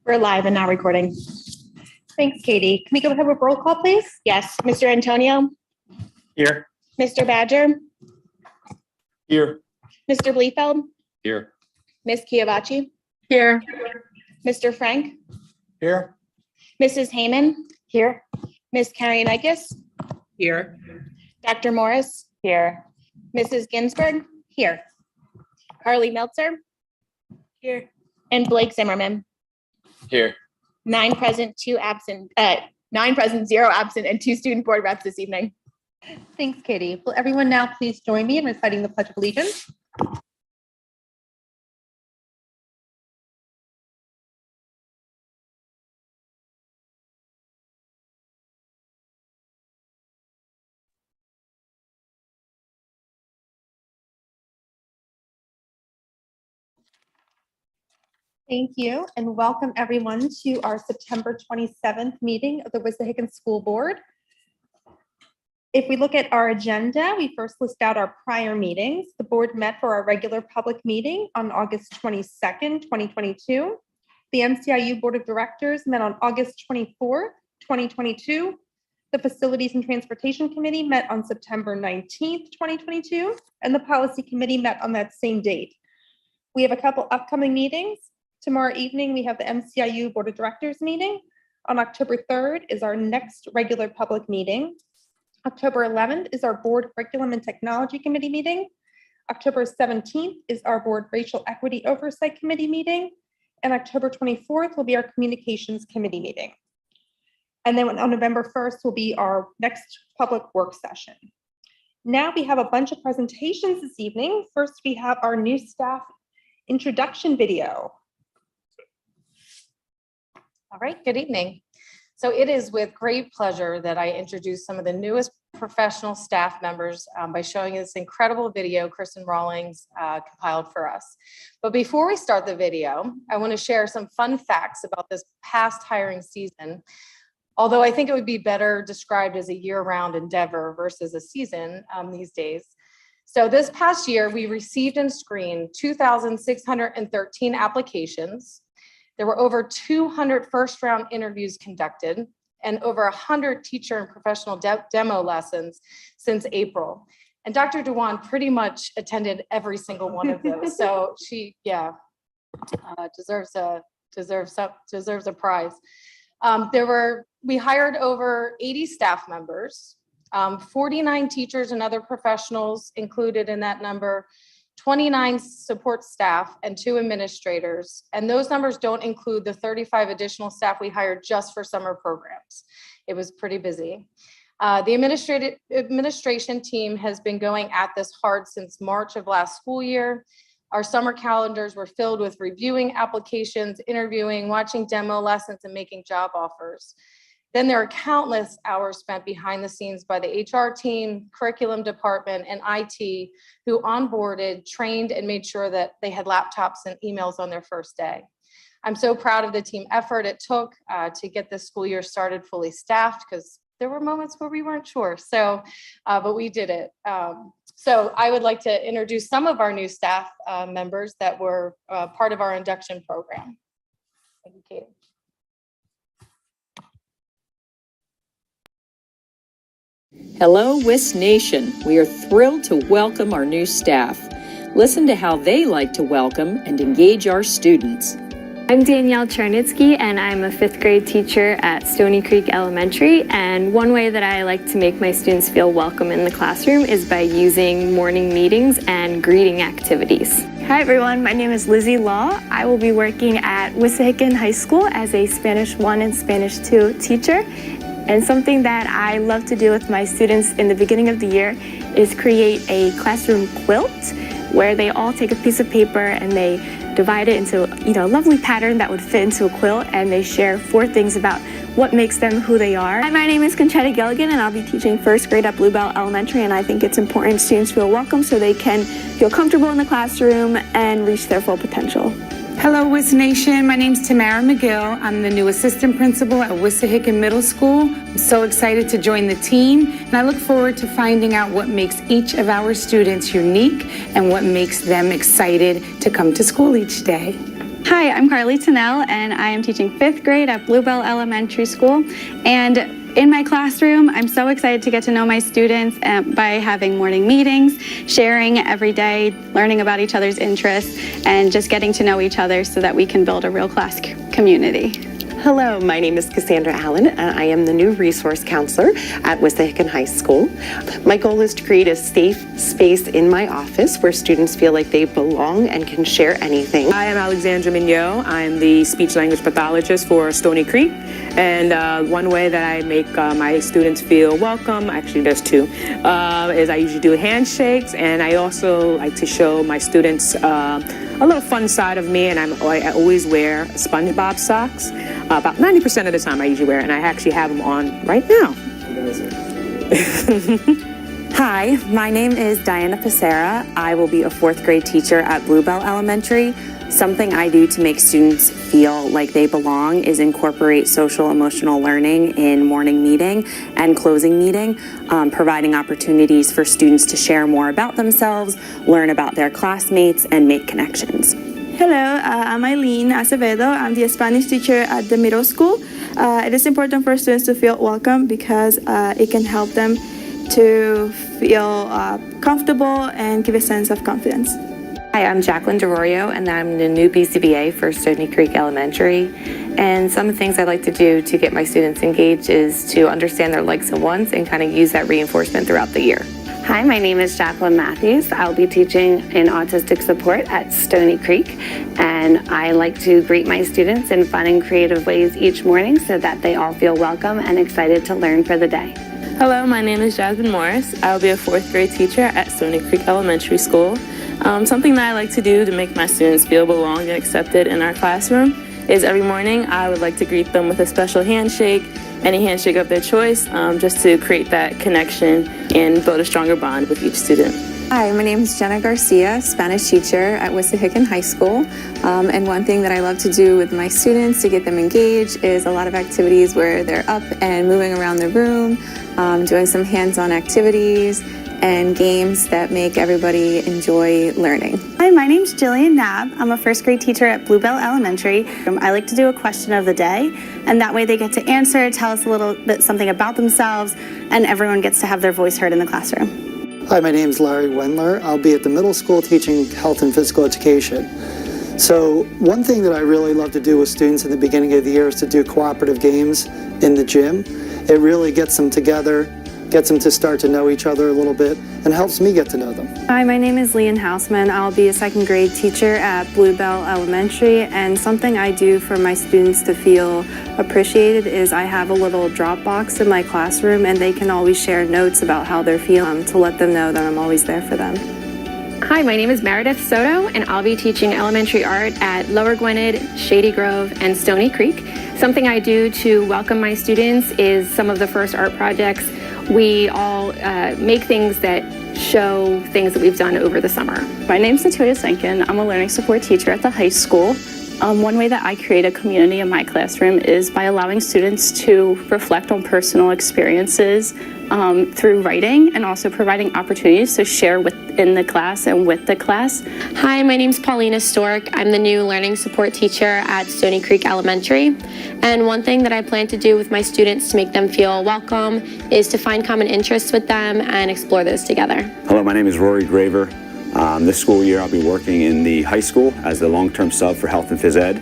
We're live and now recording. Thanks, Katie. Can we go ahead with roll call, please? Yes, Mr. Antonio, Here. Mr. Badger, Here. Mr. Bleefeld, Here. Ms. Chiavaci, Here. Mr. Frank, Here. Mrs. Heyman, Here. Ms. Carrie Holder, Here. Dr. Morris, Here. Mrs. Ginsburg, here. Carly Meltzer, Here. and Blake Zimmerman. Here. 9 present, 0 absent, and 2 student board reps this evening. Thanks, Katie. Will everyone now please join me in reciting the Pledge of Allegiance? Thank you, and welcome everyone to our September 27th meeting of the Wissahickon School Board. If we look at our agenda, we first list out our prior meetings. The board met for our regular public meeting on August 22nd, 2022. The MCIU Board of Directors met on August 24th, 2022. The Facilities and Transportation Committee met on September 19th, 2022, and the Policy Committee met on that same date. We have a couple upcoming meetings. Tomorrow evening, we have the MCIU Board of Directors meeting. On October 3rd is our next regular public meeting. October 11th is our Board Curriculum and Technology Committee meeting. October 17th is our Board Racial Equity Oversight Committee meeting. And October 24th will be our Communications Committee meeting. And then on November 1st will be our next public work session. Now we have a bunch of presentations this evening. First, we have our new staff introduction video. All right, good evening. So it is with great pleasure that I introduce some of the newest professional staff members by showing you this incredible video Kirsten Rawlings compiled for us. But before we start the video, I want to share some fun facts about this past hiring season. Although I think it would be better described as a year-round endeavor versus a season these days. So this past year, we received and screened 2,613 applications. There were over 200 first-round interviews conducted and over 100 teacher and professional demo lessons since April. And Dr. Dewan pretty much attended every single one of those. So she, deserves a prize. We hired over 80 staff members, 49 teachers and other professionals included in that number, 29 support staff and 2 administrators. And those numbers don't include the 35 additional staff we hired just for summer programs. It was pretty busy. The administration team has been going at this hard since March of last school year. Our summer calendars were filled with reviewing applications, interviewing, watching demo lessons, and making job offers. Then there are countless hours spent behind the scenes by the HR team, curriculum department, and IT who onboarded, trained, and made sure that they had laptops and emails on their first day. I'm so proud of the team effort it took to get this school year started fully staffed, because there were moments where we weren't sure. So, but we did it. So I would like to introduce some of our new staff members that were part of our induction program. Thank you, Kate. Hello, WIS Nation. We are thrilled to welcome our new staff. Listen to how they like to welcome and engage our students. I'm Danielle Chernitzky, and I'm a 5th grade teacher at Stony Creek Elementary. And one way that I like to make my students feel welcome in the classroom is by using morning meetings and greeting activities. Hi everyone, my name is Lizzie Law. I will be working at Wissahickon High School as a Spanish 1 and Spanish 2 teacher. And something that I love to do with my students in the beginning of the year is create a classroom quilt where they all take a piece of paper and they divide it into a lovely pattern that would fit into a quilt, and they share 4 things about what makes them who they are. Hi, my name is Gilligan, and I'll be teaching 1st grade at Bluebell Elementary, and I think it's important students feel welcome so they can feel comfortable in the classroom and reach their full potential. Hello, WIS Nation. My name is Tahira McGill. I'm the new assistant principal at Wissahickon Middle School. I'm so excited to join the team, and I look forward to finding out what makes each of our students unique and what makes them excited to come to school each day. Hi, I'm Carly Tinnell, and I am teaching 5th grade at Bluebell Elementary School. And in my classroom, I'm so excited to get to know my students by having morning meetings, sharing every day, learning about each other's interests, and just getting to know each other so that we can build a real class community. Hello, my name is Cassandra Allen, and I am the new resource counselor at Wissahickon High School. My goal is to create a safe space in my office where students feel like they belong and can share anything. I am Alexandra Migno. I'm the speech language pathologist for Stony Creek. And one way that I make my students feel welcome, actually there's two, is I usually do handshakes, and I also like to show my students a little fun side of me, and I always wear SpongeBob socks. About 90% of the time I usually wear it, and I actually have them on right now. Hi, my name is Diana Pacera. I will be a 4th grade teacher at Bluebell Elementary. Something I do to make students feel like they belong is incorporate social emotional learning in morning meeting and closing meeting, providing opportunities for students to share more about themselves, learn about their classmates, and make connections. Hello, I'm Eileen Acevedo. I'm the Spanish teacher at the middle school. It is important for students to feel welcome because it can help them to feel comfortable and give a sense of confidence. Hi, I'm Jacqueline Dororio, and I'm the new BCBA for Stony Creek Elementary. And some of the things I like to do to get my students engaged is to understand their likes and wants and kind of use that reinforcement throughout the year. Hi, my name is Jacqueline Matthews. I'll be teaching in autistic support at Stony Creek, and I like to greet my students in fun and creative ways each morning so that they all feel welcome and excited to learn for the day. Hello, my name is Jasmine Morris. I'll be a 4th grade teacher at Stony Creek Elementary School. Something that I like to do to make my students feel belonged and accepted in our classroom is every morning I would like to greet them with a special handshake, any handshake of their choice, just to create that connection and build a stronger bond with each student. Hi, my name is Jenna Garcia, Spanish teacher at Wissahickon High School. And one thing that I love to do with my students to get them engaged is a lot of activities where they're up and moving around the room, doing some hands-on activities and games that make everybody enjoy learning. Hi, my name's Jillian Knab. I'm a 1st grade teacher at Bluebell Elementary. I like to do a question of the day, and that way they get to answer, tell us a little bit something about themselves, and everyone gets to have their voice heard in the classroom. Hi, my name's Larry Wendler. I'll be at the middle school teaching health and physical education. So one thing that I really love to do with students in the beginning of the year is to do cooperative games in the gym. It really gets them together, gets them to start to know each other a little bit, and helps me get to know them. Hi, my name is Leanne Houseman. I'll be a 2nd grade teacher at Bluebell Elementary, and something I do for my students to feel appreciated is I have a little drop box in my classroom, and they can always share notes about how they're feeling to let them know that I'm always there for them. Hi, my name is Meredith Soto, and I'll be teaching elementary art at Lower Gwinnett, Shady Grove, and Stony Creek. Something I do to welcome my students is some of the first art projects. We all make things that show things that we've done over the summer. My name's Senken. I'm a learning support teacher at the high school. One way that I create a community in my classroom is by allowing students to reflect on personal experiences through writing, and also providing opportunities to share within the class and with the class. Hi, my name's Paulina Stork. I'm the new learning support teacher at Stony Creek Elementary. And one thing that I plan to do with my students to make them feel welcome is to find common interests with them and explore those together. Hello, my name is Rory Graver. This school year I'll be working in the high school as the long-term sub for health and phys ed.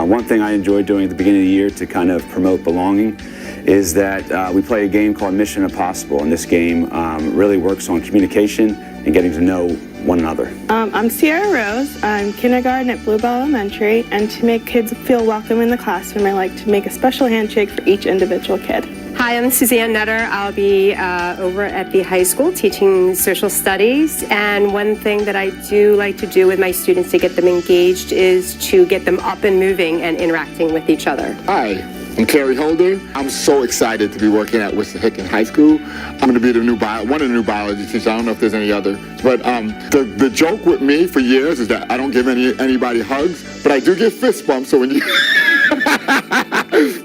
One thing I enjoy doing at the beginning of the year to kind of promote belonging is that we play a game called Mission Impossible, and this game really works on communication and getting to know one another. I'm Sierra Rose. I'm kindergarten at Bluebell Elementary, and to make kids feel welcome in the classroom, I like to make a special handshake for each individual kid. Hi, I'm Suzanne Nutter. I'll be over at the high school teaching social studies, and one thing that I do like to do with my students to get them engaged is to get them up and moving and interacting with each other. Hi, I'm Carrie Holder. I'm so excited to be working at Wissahickon High School. I'm going to be one of the new biology teachers. I don't know if there's any other, but the joke with me for years is that I don't give anybody hugs, but I do give fist bumps. So when you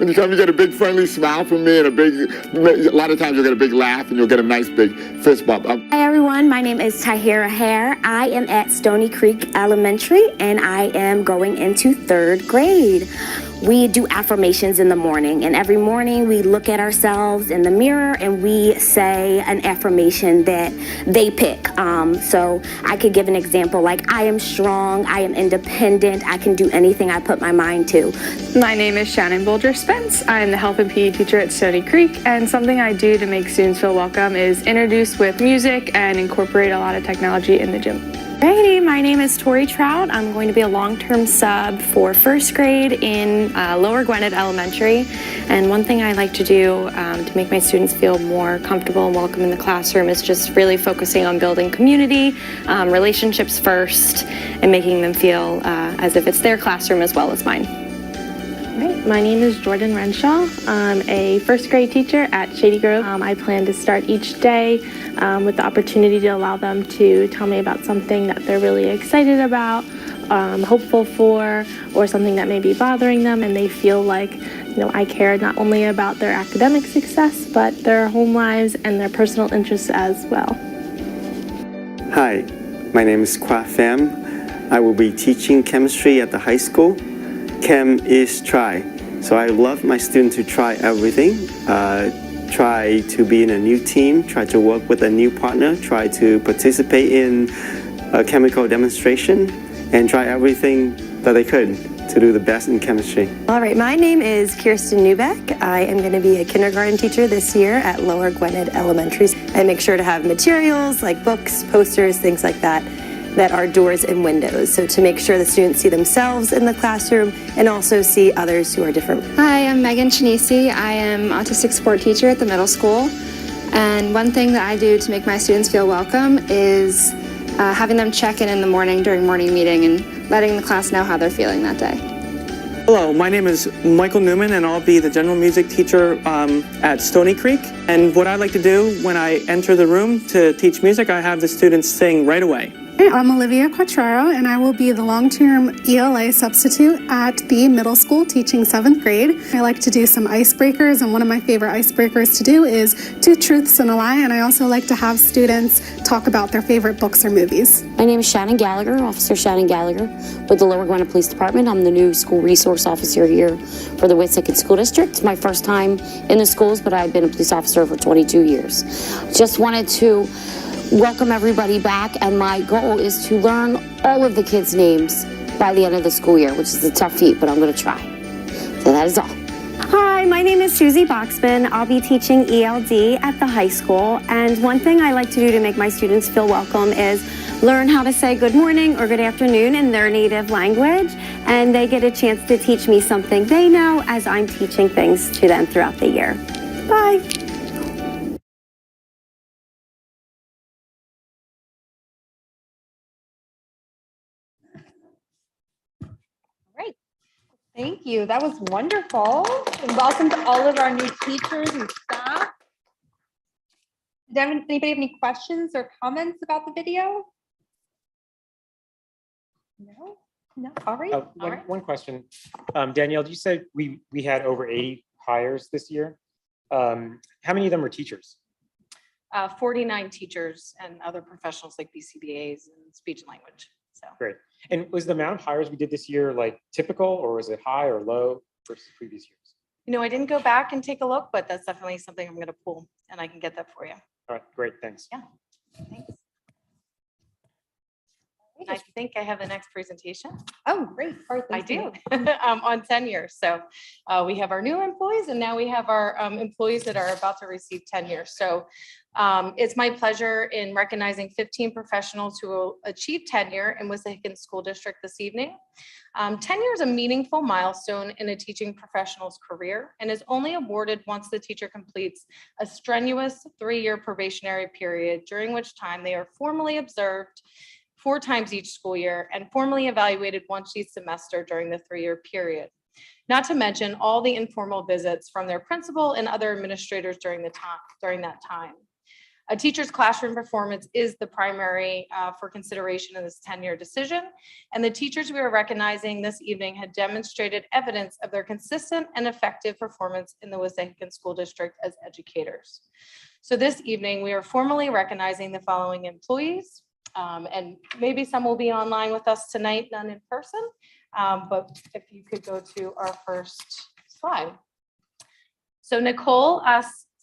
When you come, you get a big friendly smile from me and a lot of times you'll get a big laugh and you'll get a nice big fist bump. Hi everyone, my name is Tahira Hair. I am at Stony Creek Elementary and I am going into 3rd grade. We do affirmations in the morning, and every morning we look at ourselves in the mirror and we say an affirmation that they pick. So I could give an example like, I am strong, I am independent, I can do anything I put my mind to. My name is Shannon Spence. I am the health and PE teacher at Stony Creek, and something I do to make students feel welcome is introduce with music and incorporate a lot of technology in the gym. Alrighty, my name is Tori Trout. I'm going to be a long-term sub for 1st grade in Lower Gwinnett Elementary. And one thing I like to do to make my students feel more comfortable and welcome in the classroom is just really focusing on building community, relationships first, and making them feel as if it's their classroom as well as mine. Right. My name is Jordan Renshaw. I'm a 1st grade teacher at Shady Grove. I plan to start each day with the opportunity to allow them to tell me about something that they're really excited about, hopeful for, or something that may be bothering them, and they feel like, I care not only about their academic success, but their home lives and their personal interests as well. Hi, my name is Kwa Pham. I will be teaching chemistry at the high school. Chem is try. So I love my students to try everything. Try to be in a new team, try to work with a new partner, try to participate in a chemical demonstration, and try everything that they could to do the best in chemistry. All right, my name is Kirsten Newbeck. I am going to be a kindergarten teacher this year at Lower Gwinnett Elementary. I make sure to have materials like books, posters, things like that are doors and windows. So to make sure the students see themselves in the classroom and also see others who are different. Hi, I'm Megan Chernitzky. I am autistic support teacher at the middle school. And one thing that I do to make my students feel welcome is having them check in the morning during morning meeting and letting the class know how they're feeling that day. Hello, my name is Michael Newman and I'll be the general music teacher at Stony Creek. And what I like to do when I enter the room to teach music, I have the students sing right away. Hey, I'm Olivia Quattraro, and I will be the long-term ELA substitute at the middle school teaching 7th grade. I like to do some icebreakers, and one of my favorite icebreakers to do is 2 truths and a lie, and I also like to have students talk about their favorite books or movies. My name is Shannon Gallagher, Officer Shannon Gallagher with the Lower Gwinnett Police Department. I'm the new school resource officer here for the Wissahickon School District. It's my first time in the schools, but I've been a police officer for 22 years. Just wanted to welcome everybody back, and my goal is to learn all of the kids' names by the end of the school year, which is a tough feat, but I'm going to try. So that is all. Hi, my name is Susie Boxman. I'll be teaching ELD at the high school, and one thing I like to do to make my students feel welcome is learn how to say good morning or good afternoon in their native language, and they get a chance to teach me something they know as I'm teaching things to them throughout the year. Bye. Thank you. That was wonderful. And welcome to all of our new teachers and staff. Did anybody have any questions or comments about the video? No? No? All right. One question. Danielle, you said we had over 80 hires this year. How many of them were teachers? 49 teachers and other professionals like BCBAs and speech and language. So great. And was the amount of hires we did this year like typical, or was it high or low versus previous years? I didn't go back and take a look, but that's definitely something I'm going to pull, and I can get that for you. All right, great, thanks. Yeah, thanks. I think I have the next presentation. Oh, great. I do. On tenure. So we have our new employees, and now we have our employees that are about to receive tenure. So it's my pleasure in recognizing 15 professionals who will achieve tenure in Wissahickon School District this evening. Tenure is a meaningful milestone in a teaching professional's career and is only awarded once the teacher completes a strenuous 3-year probationary period, during which time they are formally observed 4 times each school year and formally evaluated once each semester during the 3-year period. Not to mention all the informal visits from their principal and other administrators during that time. A teacher's classroom performance is the primary for consideration in this tenure decision. And the teachers we are recognizing this evening had demonstrated evidence of their consistent and effective performance in the Wissahickon School District as educators. So this evening, we are formally recognizing the following employees. And maybe some will be online with us tonight, none in person. But if you could go to our first slide. So Nicole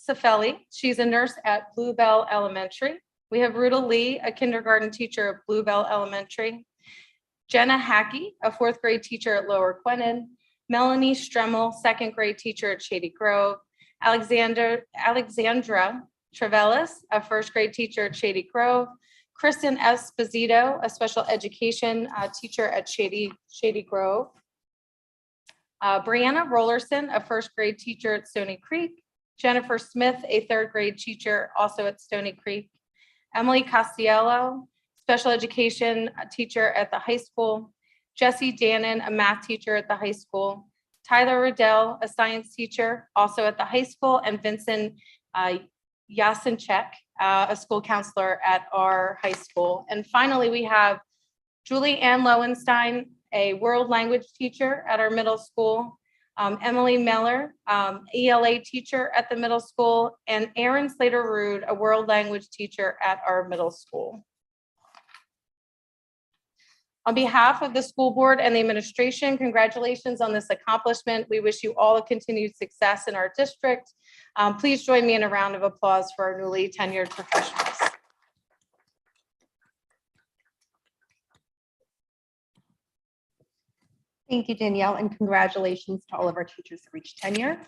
Safelli, she's a nurse at Bluebell Elementary. We have Ruta Lee, a kindergarten teacher at Bluebell Elementary. Jenna Hackey, a 4th grade teacher at Lower Gwinnett. Melanie Stremmel, 2nd grade teacher at Shady Grove. Alexandra Trevellis, a 1st grade teacher at Shady Grove. Kristen Esposito, a special education teacher at Shady Grove. Brianna Rollerson, a 1st grade teacher at Stony Creek. Jennifer Smith, a 3rd grade teacher also at Stony Creek. Emily Castiello, special education teacher at the high school. Jesse Dannon, a math teacher at the high school. Tyler Riddell, a science teacher also at the high school. And Vincent Yasinchek, a school counselor at our high school. And finally, we have Julie Ann Lowenstein, a world language teacher at our middle school. Emily Meller, ELA teacher at the middle school, and Aaron Slater-Rude, a world language teacher at our middle school. On behalf of the school board and the administration, congratulations on this accomplishment. We wish you all a continued success in our district. Please join me in a round of applause for our newly tenured professionals. Thank you, Danielle, and congratulations to all of our teachers who reached tenure.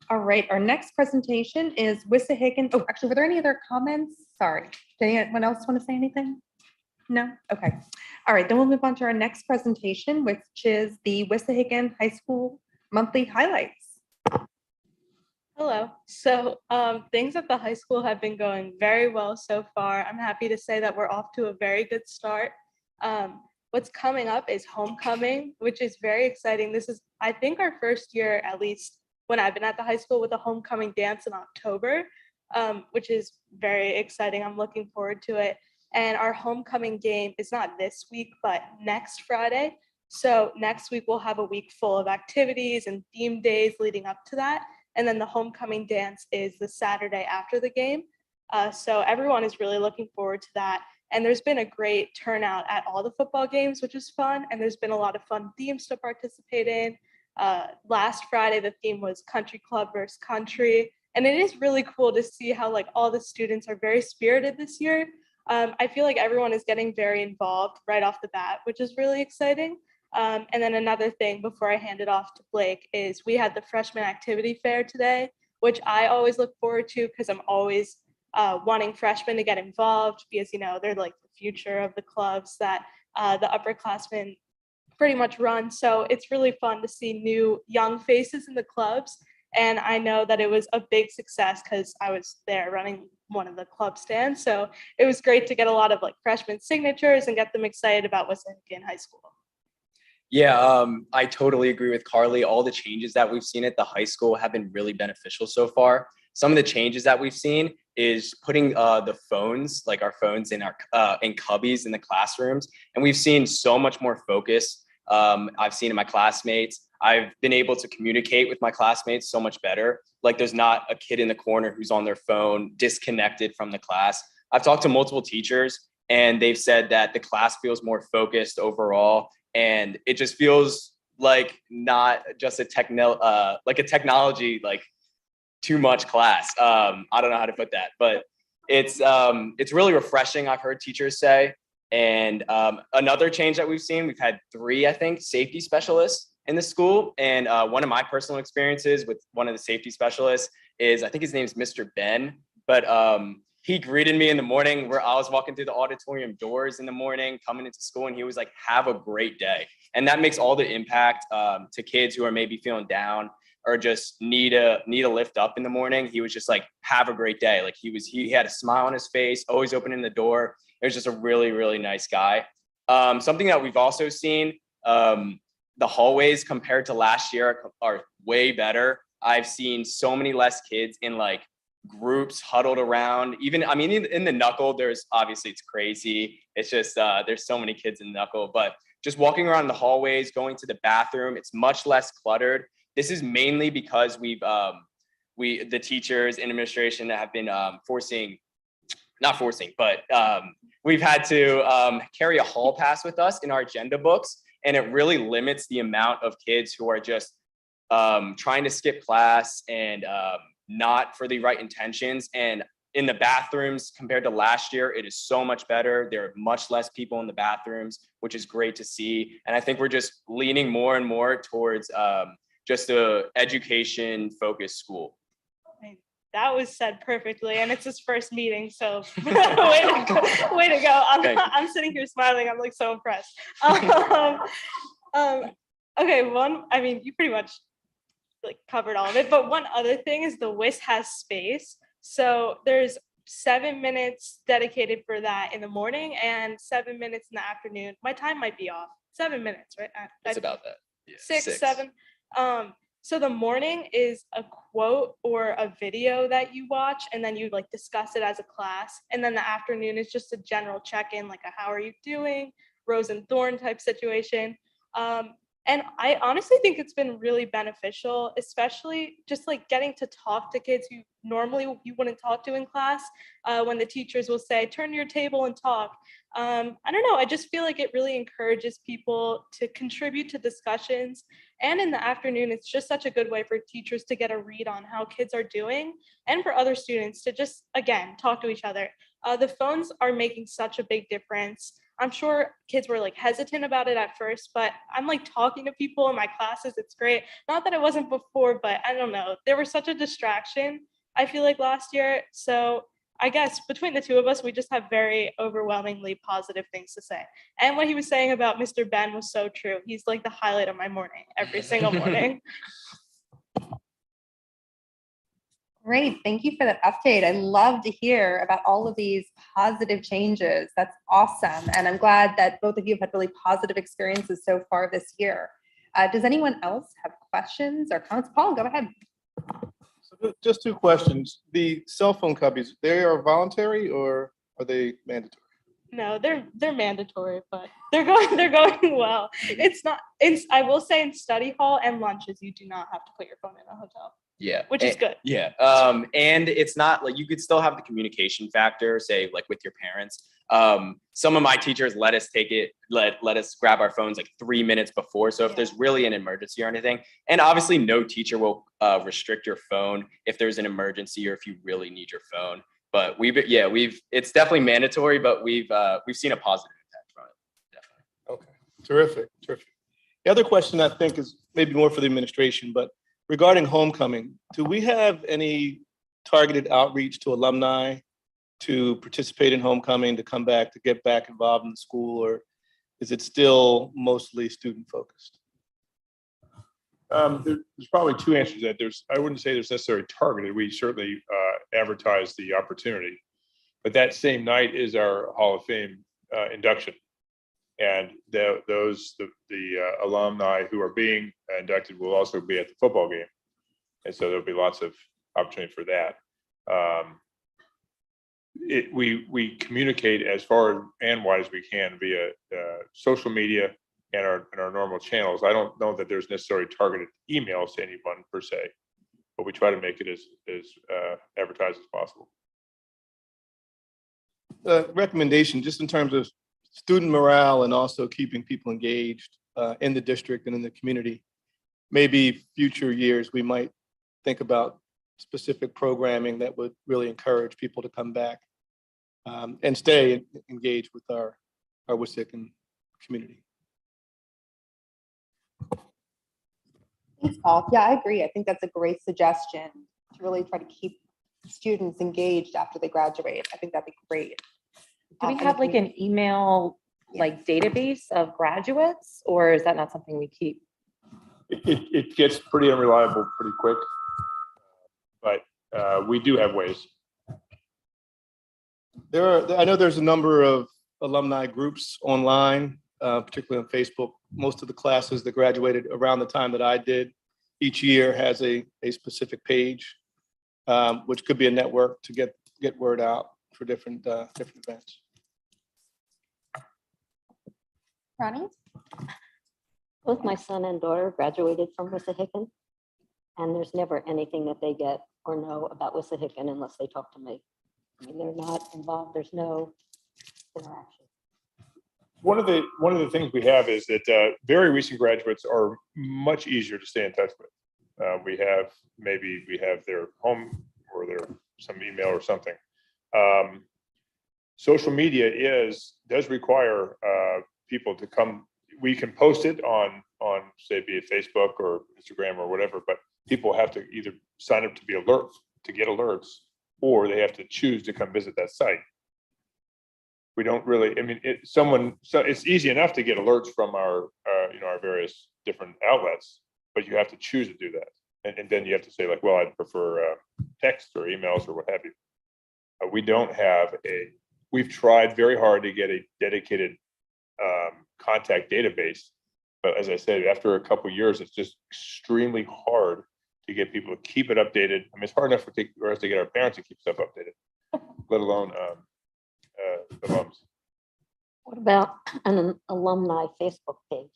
All right, our next presentation is Wissahickon. Oh, actually, were there any other comments? Sorry, did anyone else want to say anything? No? Okay. All right, then we'll move on to our next presentation, which is the Wissahickon High School monthly highlights. Hello. So things at the high school have been going very well so far. I'm happy to say that we're off to a very good start. What's coming up is homecoming, which is very exciting. This is, I think, our first year, at least when I've been at the high school, with a homecoming dance in October, which is very exciting. I'm looking forward to it. And our homecoming game is not this week, but next Friday. So next week, we'll have a week full of activities and theme days leading up to that. And then the homecoming dance is the Saturday after the game. So everyone is really looking forward to that. And there's been a great turnout at all the football games, which is fun. And there's been a lot of fun themes to participate in. Last Friday, the theme was country club versus country. And it is really cool to see how like all the students are very spirited this year. I feel like everyone is getting very involved right off the bat, which is really exciting. And then another thing before I hand it off to Blake is we had the freshman activity fair today, which I always look forward to because I'm always wanting freshmen to get involved because, you know, they're like the future of the clubs that the upperclassmen pretty much run. So it's really fun to see new young faces in the clubs. And I know that it was a big success because I was there running one of the club stands. So it was great to get a lot of like freshman signatures and get them excited about Wissahickon High School. Yeah, I totally agree with Carly. All the changes that we've seen at the high school have been really beneficial so far. Some of the changes that we've seen is putting the phones, like our phones in our in cubbies in the classrooms. And we've seen so much more focus. I've seen in my classmates. I've been able to communicate with my classmates so much better. Like there's not a kid in the corner who's on their phone, disconnected from the class. I've talked to multiple teachers and they've said that the class feels more focused overall. And it just feels like not just a technology, like too much class. I don't know how to put that, but it's really refreshing. I've heard teachers say. And another change that we've seen, we've had 3, I think, safety specialists in the school. And one of my personal experiences with one of the safety specialists is, I think his name's Mr. Ben, but he greeted me in the morning where I was walking through the auditorium doors in the morning, coming into school, and he was like, have a great day. And that makes all the impact to kids who are maybe feeling down or just need a lift up in the morning. He was just like, have a great day. Like he had a smile on his face, always opening the door. It was just a really, really nice guy. Something that we've also seen, the hallways compared to last year are way better. I've seen so many less kids in like groups huddled around. Even, I mean, in the knuckle, there's obviously, it's crazy. It's just, there's so many kids in the knuckle, but just walking around the hallways, going to the bathroom, it's much less cluttered. This is mainly because the teachers and administration have been we've had to carry a hall pass with us in our agenda books, and it really limits the amount of kids who are just trying to skip class and not for the right intentions. And in the bathrooms, compared to last year, it is so much better. There are much less people in the bathrooms, which is great to see. And I think we're just leaning more and more towards just a education-focused school. That was said perfectly, and it's his first meeting, so way to go. I'm sitting here smiling. I'm like so impressed. Okay, you pretty much like covered all of it, but one other thing is the WIS has space. So there's 7 minutes dedicated for that in the morning and 7 minutes in the afternoon. My time might be off. 7 minutes, right? It's about that. Yeah, 6, 7. So the morning is a quote or a video that you watch, and then you like discuss it as a class. And then the afternoon is just a general check-in, like a how are you doing, rose and thorn type situation. And I honestly think it's been really beneficial, especially just like getting to talk to kids who normally you wouldn't talk to in class, when the teachers will say, turn to your table and talk. I don't know, I just feel like it really encourages people to contribute to discussions. And in the afternoon, it's just such a good way for teachers to get a read on how kids are doing and for other students to just, again, talk to each other. The phones are making such a big difference. I'm sure kids were like hesitant about it at first, but I'm like talking to people in my classes. It's great. Not that it wasn't before, but I don't know. There was such a distraction, I feel like last year. So I guess between the two of us, we just have very overwhelmingly positive things to say. And what he was saying about Mr. Ben was so true. He's like the highlight of my morning, every single morning. Great, thank you for that update. I love to hear about all of these positive changes. That's awesome. And I'm glad that both of you have had really positive experiences so far this year. Does anyone else have questions or comments? Paul, go ahead. So just 2 questions. The cell phone copies, they are voluntary or are they mandatory? No, they're mandatory, but they're going well. I will say in study hall and lunches, you do not have to put your phone in a hotel. Yeah. Which is good. Yeah. And it's not like you could still have the communication factor, say like with your parents. Some of my teachers let us take it, let us grab our phones like 3 minutes before. So if there's really an emergency or anything, and obviously no teacher will restrict your phone if there's an emergency or if you really need your phone. But it's definitely mandatory, but we've seen a positive impact from it. Definitely. Okay. Terrific. The other question I think is maybe more for the administration, but regarding homecoming, do we have any targeted outreach to alumni to participate in homecoming, to come back, to get back involved in the school, or is it still mostly student focused? There's probably 2 answers to that. I wouldn't say there's necessarily targeted. We certainly advertise the opportunity, but that same night is our Hall of Fame induction. And the alumni who are being inducted will also be at the football game. And so there'll be lots of opportunity for that. We communicate as far and wide as we can via social media and our normal channels. I don't know that there's necessarily targeted emails to anyone per se, but we try to make it as advertised as possible. Recommendation, just in terms of student morale and also keeping people engaged in the district and in the community. Maybe future years, we might think about specific programming that would really encourage people to come back and stay engaged with our Wissahickon community. Thanks, Paul. Yeah, I agree. I think that's a great suggestion to really try to keep students engaged after they graduate. I think that'd be great. Do we have like an email like database of graduates, or is that not something we keep? It gets pretty unreliable pretty quick, but we do have ways. I know there's a number of alumni groups online, particularly on Facebook. Most of the classes that graduated around the time that I did each year has a specific page. which could be a network to get word out for different events. Ronnie? Both my son and daughter graduated from Wissahickon, and there's never anything that they get or know about Wissahickon unless they talk to me. I mean, they're not involved. There's no interaction. One of the things we have is that very recent graduates are much easier to stay in touch with. We have their home or their some email or something. Social media does require people to come. We can post it on say be it Facebook or Instagram or whatever, but people have to either sign up to be alert to get alerts, or they have to choose to come visit that site. We don't really. I mean, it's easy enough to get alerts from our various different outlets, but you have to choose to do that, and then you have to say like, well, I'd prefer text or emails or what have you. We don't have we've tried very hard to get a dedicated contact database, but as I said, after a couple of years, it's just extremely hard to get people to keep it updated. I mean, it's hard enough for us to get our parents to keep stuff updated, let alone alums. What about an alumni Facebook page?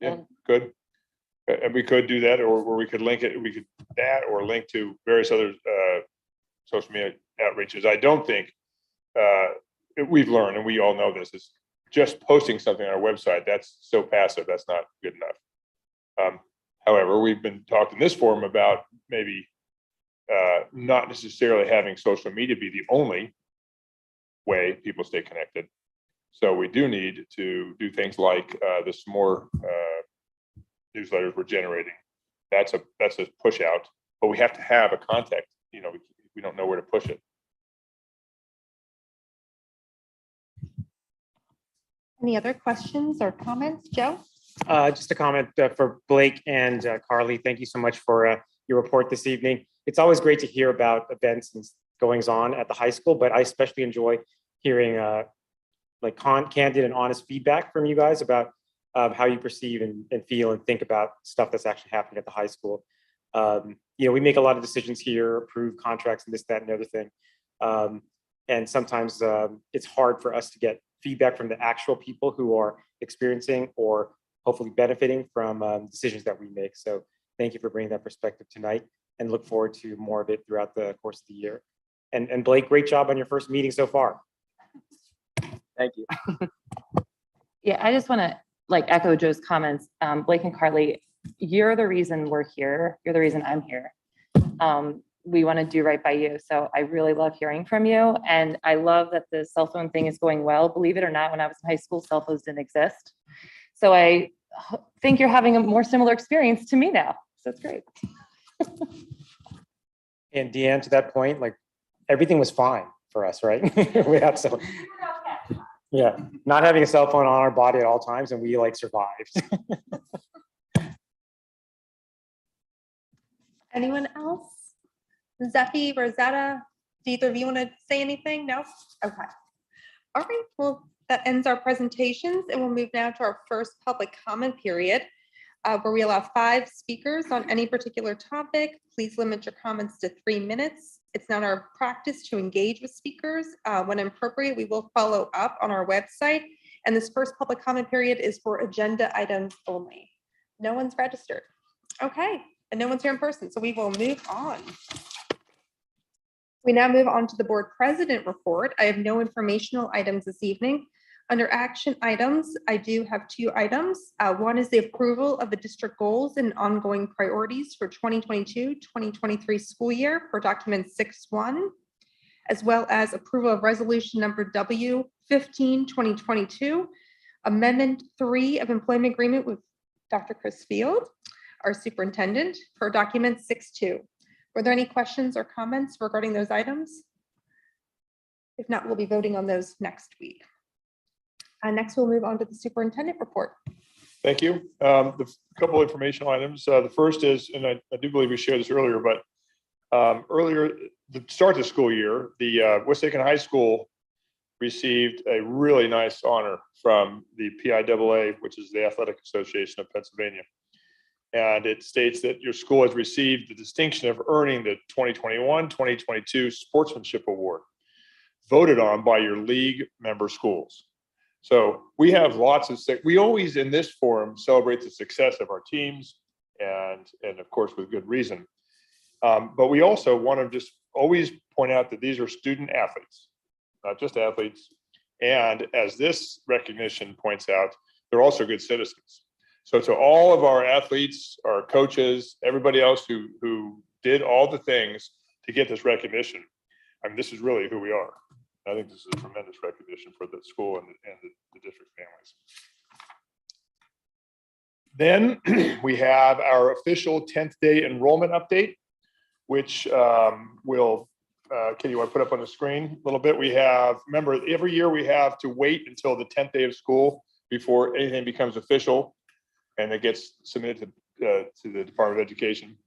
Yeah, good. And we could do that, or we could link it. We could that or link to various other social media outreaches. I don't think we've learned, and we all know this, is just posting something on our website. That's so passive. That's not good enough. However, we've been talking in this forum about maybe not necessarily having social media be the only way people stay connected. So we do need to do things like this more newsletters we're generating. That's a push out, but we have to have a contact. We don't know where to push it. Any other questions or comments, Joe? Just a comment for Blake and Carly. Thank you so much for your report this evening. It's always great to hear about events and goings on at the high school, but I especially enjoy hearing like candid and honest feedback from you guys about how you perceive and feel and think about stuff that's actually happening at the high school. We make a lot of decisions here, approve contracts and this, that, and the other thing. And sometimes it's hard for us to get feedback from the actual people who are experiencing or hopefully benefiting from decisions that we make. So thank you for bringing that perspective tonight, and look forward to more of it throughout the course of the year. And Blake, great job on your first meeting so far. Thank you. Yeah, I just want to echo Joe's comments. Blake and Carly, you're the reason we're here. You're the reason I'm here. We want to do right by you. So I really love hearing from you. And I love that the cell phone thing is going well. Believe it or not, when I was in high school, cell phones didn't exist. So I think you're having a more similar experience to me now. So it's great. And Deanne, to that point, everything was fine for us, right? Yeah, not having a cell phone on our body at all times, and we survived. Anyone else? Zephy, Rosetta, do either of you want to say anything? No? Okay. All right, well, that ends our presentations, and we'll move now to our first public comment period, where we allow 5 speakers on any particular topic. Please limit your comments to 3 minutes. It's not our practice to engage with speakers. When appropriate, we will follow up on our website. And this first public comment period is for agenda items only. No one's registered. Okay, and no one's here in person, so we will move on. We now move on to the board president report. I have no informational items this evening. Under action items, I do have 2 items. One is the approval of the district goals and ongoing priorities for 2022-2023 school year for document 6-1, as well as approval of resolution number W15-2022, amendment 3 of employment agreement with Dr. Chris Field, our superintendent, for document 6-2. Were there any questions or comments regarding those items? If not, we'll be voting on those next week. Next, we'll move on to the superintendent report. Thank you. The couple of informational items. The first is, and I do believe we shared this earlier, but earlier, to start the school year, the Wissahickon High School received a really nice honor from the PIAA, which is the Athletic Association of Pennsylvania. And it states that your school has received the distinction of earning the 2021-2022 Sportsmanship Award, voted on by your league member schools. So we have lots of, we always in this forum celebrate the success of our teams and of course with good reason. But we also want to just always point out that these are student athletes, not just athletes. And as this recognition points out, they're also good citizens. So to all of our athletes, our coaches, everybody else who did all the things to get this recognition, I mean, this is really who we are. I think this is a tremendous recognition for the school and the district families. Then we have our official 10th day enrollment update, which will, Katie, you want to put up on the screen a little bit? We have, remember, every year we have to wait until the 10th day of school before anything becomes official and it gets submitted to the Department of Education.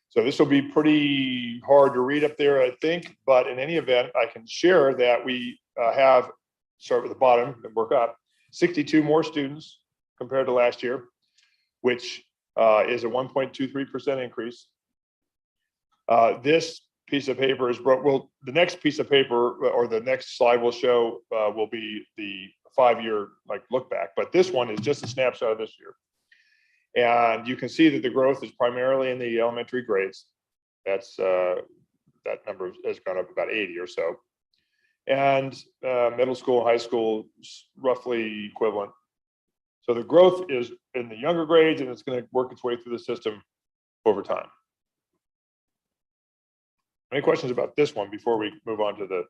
So this will be pretty hard to read up there, I think, but in any event, I can share that we have, start at the bottom and work up, 62 more students compared to last year, which is a 1.23% increase. This piece of paper is broke. Well, the next piece of paper or the next slide will show will be the 5-year like look back, but this one is just a snapshot of this year. And you can see that the growth is primarily in the elementary grades. That's that number has gone up about 80 or so. And middle school and high school roughly equivalent. So the growth is in the younger grades and it's going to work its way through the system over time. Any questions about this one before we move on to the?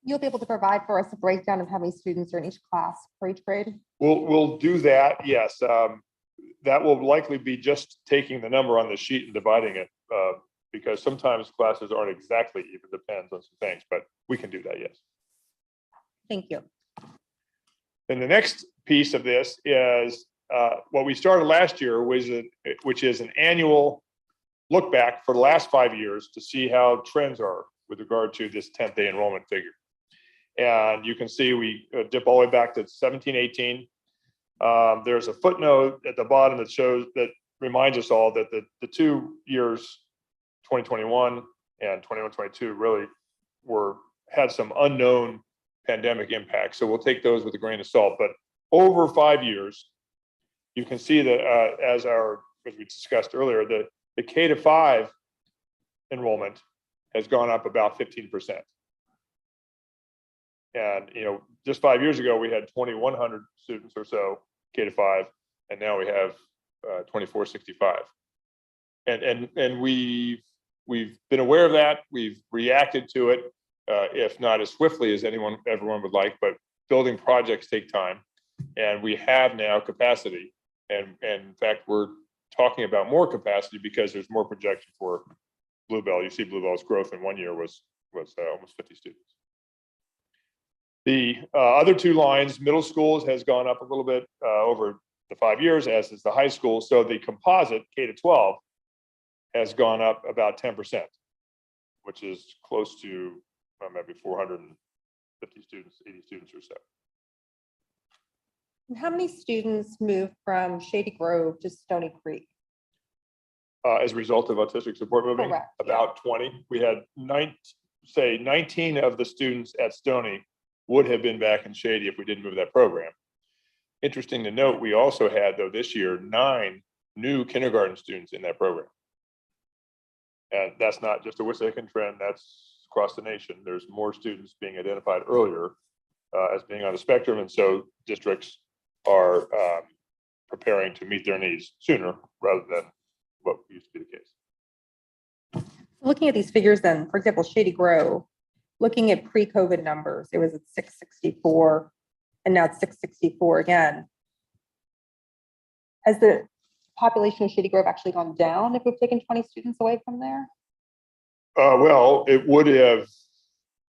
You'll be able to provide for us a breakdown of how many students are in each class for each grade? We'll do that, yes. That will likely be just taking the number on the sheet and dividing it because sometimes classes aren't exactly even, depends on some things, but we can do that, yes. Thank you. And the next piece of this is what we started last year, which is an annual look back for the last 5 years to see how trends are with regard to this 10th day enrollment figure. And you can see we dip all the way back to 17-18. There's a footnote at the bottom that shows, that reminds us all that the 2 years, 2021 and 21-22 really had some unknown pandemic impact. So we'll take those with a grain of salt. But over 5 years, you can see that as we discussed earlier, the K-5 enrollment has gone up about 15%. And just 5 years ago, we had 2,100 students or so K-5, and now we have 2,465. And we've been aware of that. We've reacted to it, if not as swiftly as everyone would like. But building projects take time, and we have now capacity. And in fact, we're talking about more capacity because there's more projection for Bluebell. You see Bluebell's growth in 1 year was almost 50 students. The other two lines, middle schools has gone up a little bit over the 5 years, as is the high school. So the composite K-12 has gone up about 10%, which is close to maybe 450 students, 80 students or so. And how many students moved from Shady Grove to Stony Creek? As a result of autistic support moving? Correct, about 20. We had 19 of the students at Stony would have been back in Shady if we didn't move that program. Interesting to note, we also had, though, this year, 9 new kindergarten students in that program. And that's not just a Wissahickon trend, that's across the nation. There's more students being identified earlier as being on the spectrum, and so districts are preparing to meet their needs sooner rather than what used to be the case. Looking at these figures then, for example, Shady Grove, looking at pre-COVID numbers, it was at 664 and now it's 664 again. Has the population of Shady Grove actually gone down if we've taken 20 students away from there? Well, it would have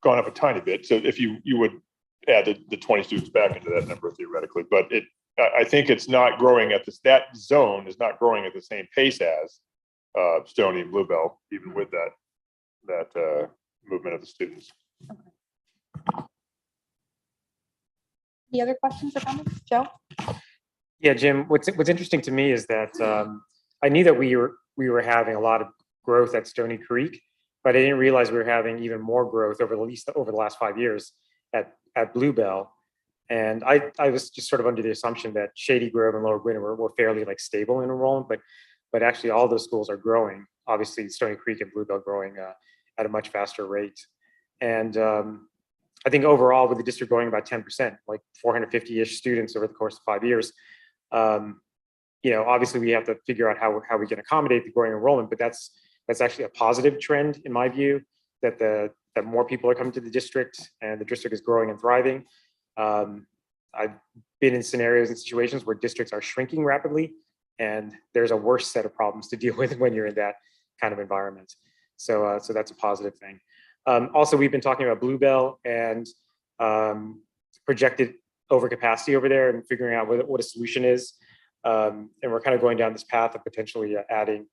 gone up a tiny bit. So if you would add the 20 students back into that number theoretically, but I think it's not growing at that zone is not growing at the same pace as Stony and Bluebell, even with that movement of the students. Okay. Any other questions or comments, Joe? Yeah, Jim, what's interesting to me is that I knew that we were having a lot of growth at Stony Creek, but I didn't realize we were having even more growth over the last 5 years at Bluebell. And I was just sort of under the assumption that Shady Grove and Lower Gwynedd were fairly like stable in enrollment, but actually all those schools are growing. Obviously, Stony Creek and Bluebell growing at a much faster rate. And I think overall, with the district growing about 10%, like 450-ish students over the course of 5 years, obviously we have to figure out how we can accommodate the growing enrollment, but that's actually a positive trend in my view, that more people are coming to the district and the district is growing and thriving. I've been in scenarios and situations where districts are shrinking rapidly, and there's a worse set of problems to deal with when you're in that kind of environment. So that's a positive thing. Also, we've been talking about Bluebell and projected overcapacity over there and figuring out what a solution is. And we're kind of going down this path of potentially adding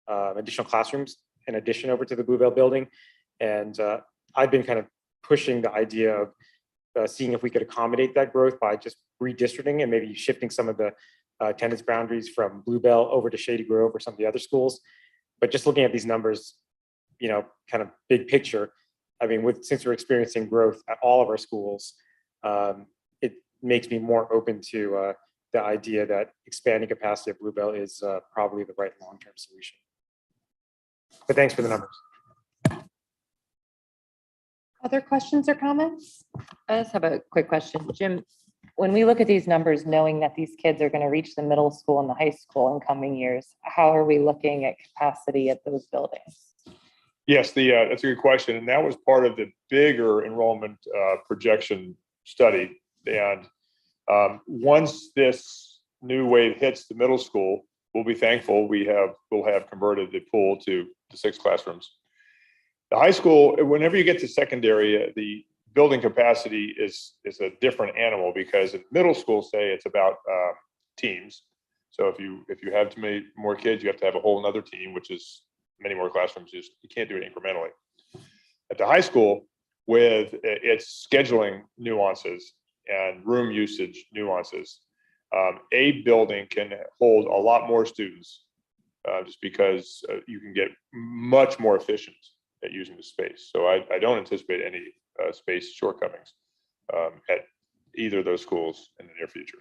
additional classrooms in addition over to the Bluebell building. And I've been kind of pushing the idea of seeing if we could accommodate that growth by just redistricting and maybe shifting some of the attendance boundaries from Bluebell over to Shady Grove or some of the other schools. But just looking at these numbers, kind of big picture, I mean, since we're experiencing growth at all of our schools, it makes me more open to the idea that expanding capacity at Bluebell is probably the right long-term solution. But thanks for the numbers. Other questions or comments? I just have a quick question. Jim, when we look at these numbers, knowing that these kids are going to reach the middle school and the high school in coming years, how are we looking at capacity at those buildings? Yes, that's a good question. And that was part of the bigger enrollment projection study. And once this new wave hits the middle school, we'll be thankful we'll have converted the pool to 6 classrooms. The high school, whenever you get to secondary, the building capacity is a different animal, because in middle school, say, it's about teams. So if you have too many more kids, you have to have a whole another team, which is many more classrooms. You can't do it incrementally. At the high school, with its scheduling nuances and room usage nuances, a building can hold a lot more students just because you can get much more efficient at using the space. So I don't anticipate any space shortcomings at either of those schools in the near future.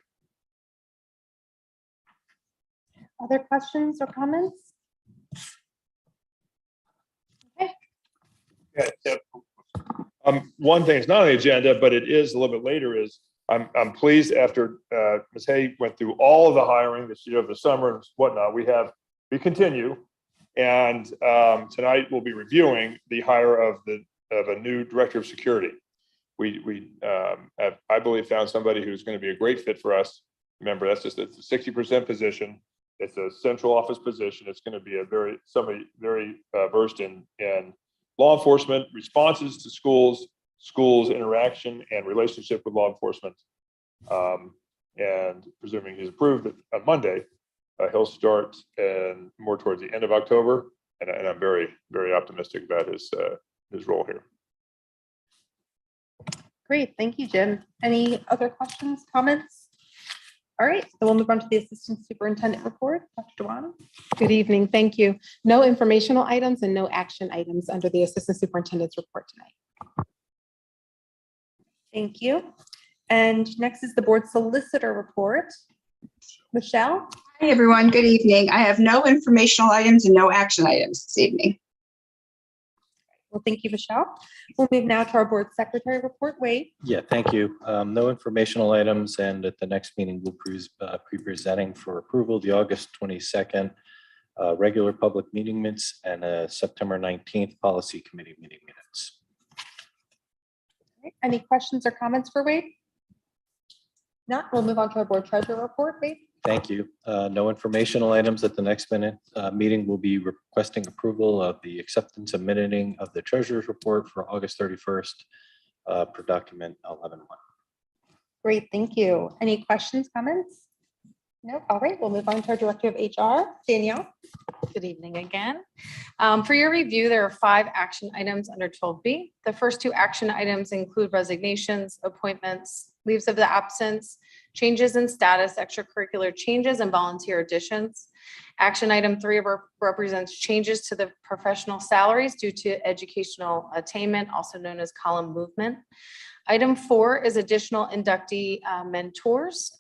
Other questions or comments? Okay. Yeah, one thing, it's not on the agenda, but it is a little bit later, is I'm pleased after Ms. Hay went through all of the hiring this year, of the summer and whatnot, we continue. And tonight we'll be reviewing the hire of a new director of security. We have, I believe, found somebody who's going to be a great fit for us. Remember, it's a 60% position. It's a central office position. It's going to be somebody very versed in law enforcement, responses to schools interaction and relationship with law enforcement. And presuming he's approved on Monday, he'll start more towards the end of October, and I'm very, very optimistic about his role here. Great, thank you, Jim. Any other questions, comments? All right, so we'll move on to the Assistant Superintendent Report. Dr. Dewan. Good evening, thank you. No informational items and no action items under the Assistant Superintendent's Report tonight. Thank you. And next is the Board Solicitor Report. Michelle. Hi, everyone. Good evening. I have no informational items and no action items this evening. Well, thank you, Michelle. We'll move now to our Board Secretary Report. Wade. Yeah, thank you. No informational items, and at the next meeting, we'll be presenting for approval the August 22nd regular public meeting minutes and September 19th policy committee meeting minutes. Right. Any questions or comments for Wade? Not, we'll move on to our Board Treasurer Report. Wade. Thank you. No informational items at the next meeting. We'll be requesting approval of the acceptance and minuting of the Treasurer's Report for August 31st per document 11-1. Great, thank you. Any questions, comments? No. All right, we'll move on to our Director of HR, Danielle. Good evening again. For your review, there are 5 action items under 12B. The first 2 action items include resignations, appointments, leaves of the absence, changes in status, extracurricular changes, and volunteer additions. Action item 3 represents changes to the professional salaries due to educational attainment, also known as column movement. Item 4 is additional inductee mentors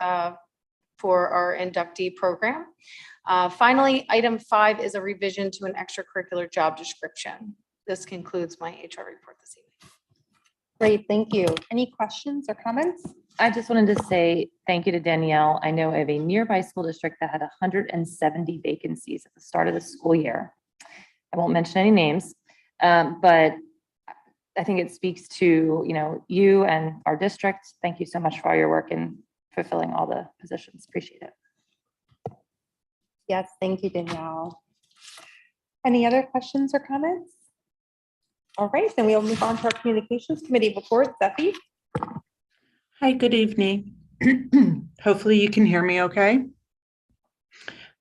for our inductee program. Finally, item 5 is a revision to an extracurricular job description. This concludes my HR report this evening. Great, thank you. Any questions or comments? I just wanted to say thank you to Danielle. I know of a nearby school district that had 170 vacancies at the start of the school year. I won't mention any names, but I think it speaks to, you and our district. Thank you so much for all your work in fulfilling all the positions. Appreciate it. Yes, thank you, Danielle. Any other questions or comments? All right, then we'll move on to our communications committee report. Zephy? Hi, good evening. Hopefully you can hear me okay.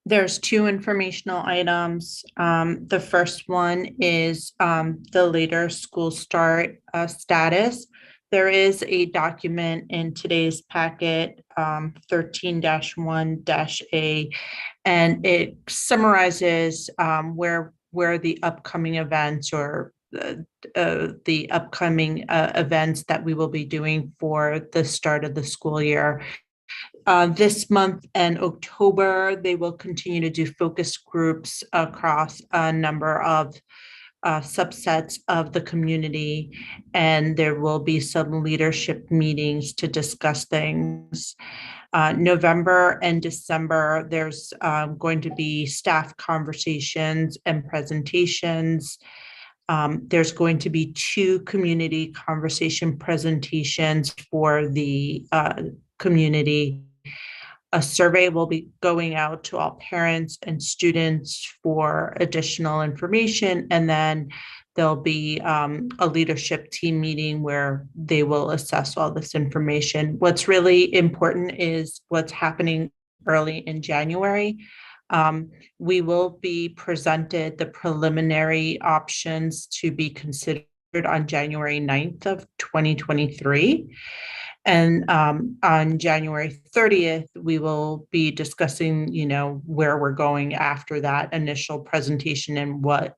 There's 2 informational items. The first one is the later school start status. There is a document in today's packet, 13-1-A, and it summarizes where the upcoming events or the upcoming events that we will be doing for the start of the school year. This month and October, they will continue to do focus groups across a number of subsets of the community, and there will be some leadership meetings to discuss things. November and December, there's going to be staff conversations and presentations. There's going to be 2 community conversation presentations for the community. A survey will be going out to all parents and students for additional information, and then there'll be a leadership team meeting where they will assess all this information. What's really important is what's happening early in January. We will be presented the preliminary options to be considered on January 9th of 2023. And on January 30th, we will be discussing, where we're going after that initial presentation and what,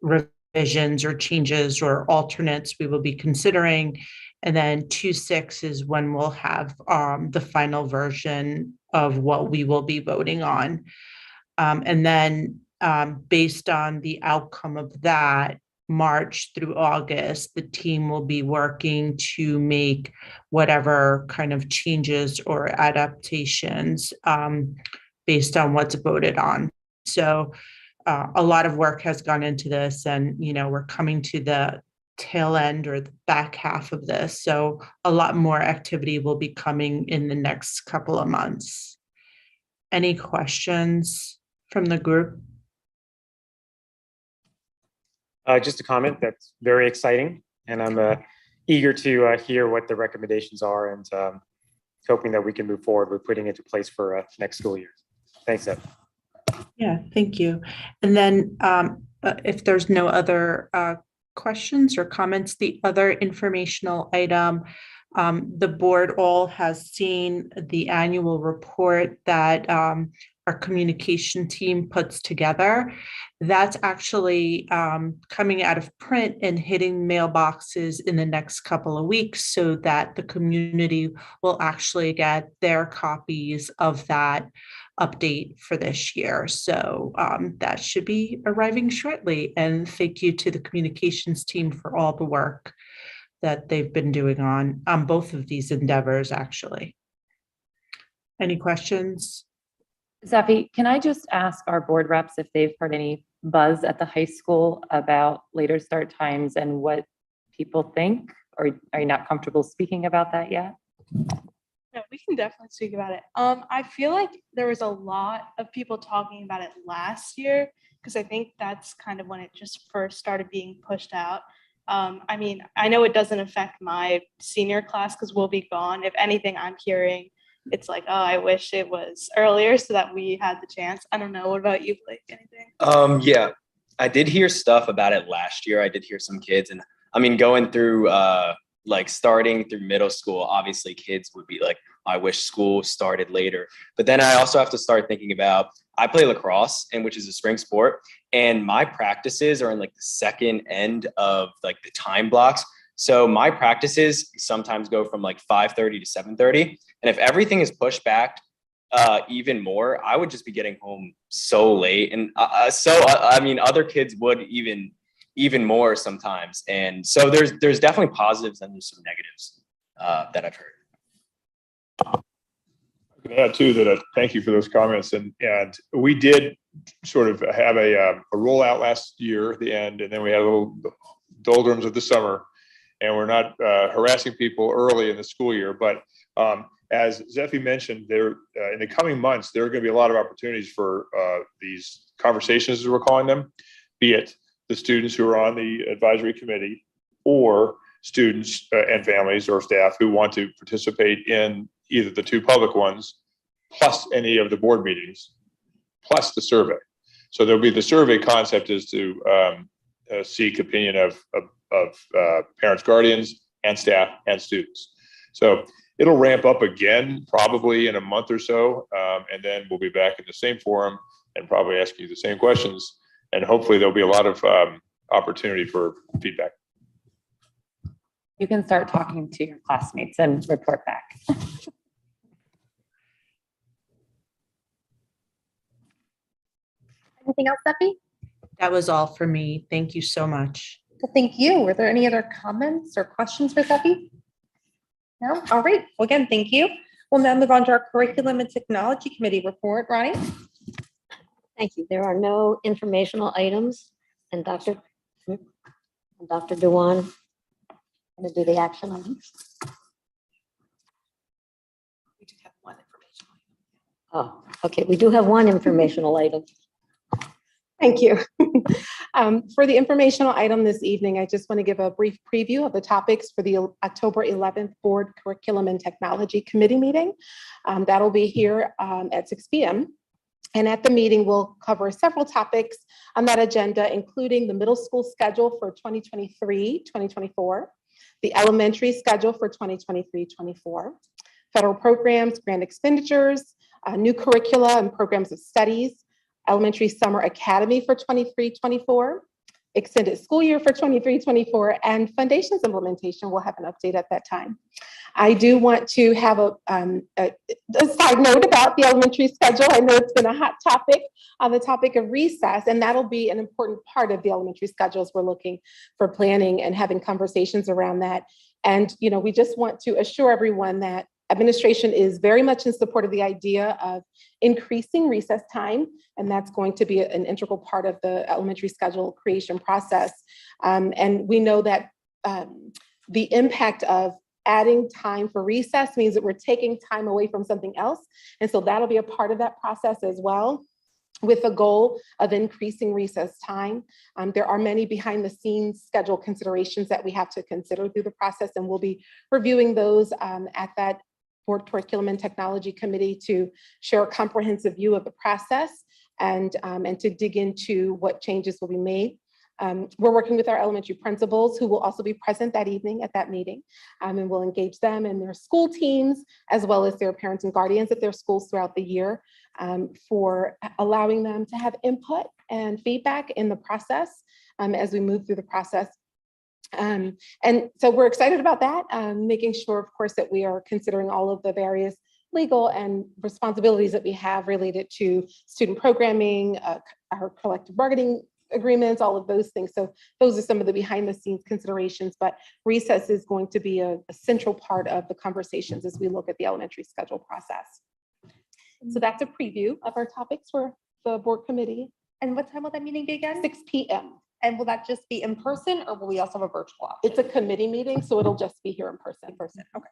revisions or changes or alternates we will be considering. And then 2/6 is when we'll have the final version of what we will be voting on. And then based on the outcome of that, March through August, the team will be working to make whatever kind of changes or adaptations based on what's voted on. So a lot of work has gone into this, and we're coming to the tail end or the back half of this. So a lot more activity will be coming in the next couple of months. Any questions from the group? Just a comment that's very exciting, and I'm eager to hear what the recommendations are, and hoping that we can move forward with putting into place for next school year. Thanks, Ed. Yeah, thank you. And then if there's no other questions or comments, the other informational item, the board all has seen the annual report that our communication team puts together. That's actually coming out of print and hitting mailboxes in the next couple of weeks, so that the community will actually get their copies of that update for this year. So that should be arriving shortly. And thank you to the communications team for all the work that they've been doing on both of these endeavors, actually. Any questions? Zephy, can I just ask our board reps if they've heard any buzz at the high school about later start times and what people think? Or are you not comfortable speaking about that yet? No, we can definitely speak about it. I feel like there was a lot of people talking about it last year, because I think that's kind of when it just first started being pushed out. I mean, I know it doesn't affect my senior class because we'll be gone. If anything, I'm hearing it's like, oh, I wish it was earlier so that we had the chance. I don't know. What about you, Blake? Anything? Yeah, I did hear stuff about it last year. I did hear some kids, and I mean, going through like starting through middle school, obviously kids would be like I wish school started later. But then I also have to start thinking about, I play lacrosse, and which is a spring sport, and my practices are in like the second end of like the time blocks. So my practices sometimes go from like 5:30 to 7:30. And if everything is pushed back even more, I would just be getting home so late. And I mean, other kids would even more sometimes. And so there's definitely positives and there's some negatives that I've heard. I can add too that thank you for those comments. And we did sort of have a rollout last year at the end, and then we had a little doldrums of the summer, and we're not harassing people early in the school year. But as Zephy mentioned, there in the coming months, there are going to be a lot of opportunities for these conversations, as we're calling them, be it the students who are on the advisory committee or students and families or staff who want to participate in either the two public ones, plus any of the board meetings, plus the survey. So there'll be the survey concept is to seek opinion of parents, guardians, and staff and students. So it'll ramp up again probably in a month or so, and then we'll be back in the same forum and probably ask you the same questions. And hopefully there'll be a lot of opportunity for feedback. You can start talking to your classmates and report back. Anything else, Zephy? That was all for me. Thank you so much. Well, thank you. Were there any other comments or questions for Zephy? No? All right. Well, again, thank you. We'll now move on to our Curriculum and Technology Committee report. Ronnie? Thank you. There are no informational items, and Dr. Dewan going to do the action items. We do have one informational item. Oh, okay. We do have one informational item. Thank you. For the informational item this evening, I just want to give a brief preview of the topics for the October 11th Board Curriculum and Technology Committee meeting. That'll be here at 6 p.m. And at the meeting, we'll cover several topics on that agenda, including the middle school schedule for 2023-2024, the elementary schedule for 2023-24, federal programs, grant expenditures, new curricula and programs of studies, elementary summer academy for 23-24, extended school year for 23-24, and foundations implementation. We'll have an update at that time. I do want to have a side note about the elementary schedule. I know it's been a hot topic on the topic of recess, and that'll be an important part of the elementary schedules. We're looking for planning and having conversations around that. And, you know, we just want to assure everyone that administration is very much in support of the idea of increasing recess time, and that's going to be an integral part of the elementary schedule creation process. And we know that the impact of adding time for recess means that we're taking time away from something else. And so that'll be a part of that process as well, with a goal of increasing recess time. There are many behind the scenes schedule considerations that we have to consider through the process, and we'll be reviewing those at that Board Curriculum and Technology Committee to share a comprehensive view of the process and to dig into what changes will be made. We're working with our elementary principals who will also be present that evening at that meeting, and we'll engage them and their school teams as well as their parents and guardians at their schools throughout the year for allowing them to have input and feedback in the process as we move through the process. And so we're excited about that, making sure, of course, that we are considering all of the various legal and responsibilities that we have related to student programming, our collective bargaining agreements, all of those things. So those are some of the behind the scenes considerations, but recess is going to be a central part of the conversations as we look at the elementary schedule process. So that's a preview of our topics for the board committee. And what time will that meeting be again? 6 p.m. And will that just be in person, or will we also have a virtual option? It's a committee meeting, so it'll just be here in person. Okay.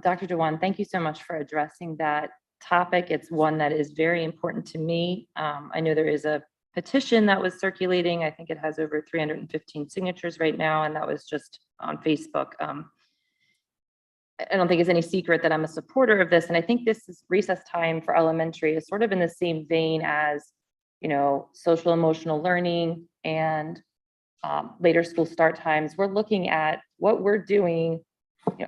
Dr. Dewan, thank you so much for addressing that topic. It's one that is very important to me. I know there is a petition that was circulating. I think it has over 315 signatures right now, and that was just on Facebook. I don't think it's any secret that I'm a supporter of this, and I think this is recess time for elementary is sort of in the same vein as, you know, social emotional learning and later school start times. We're looking at what we're doing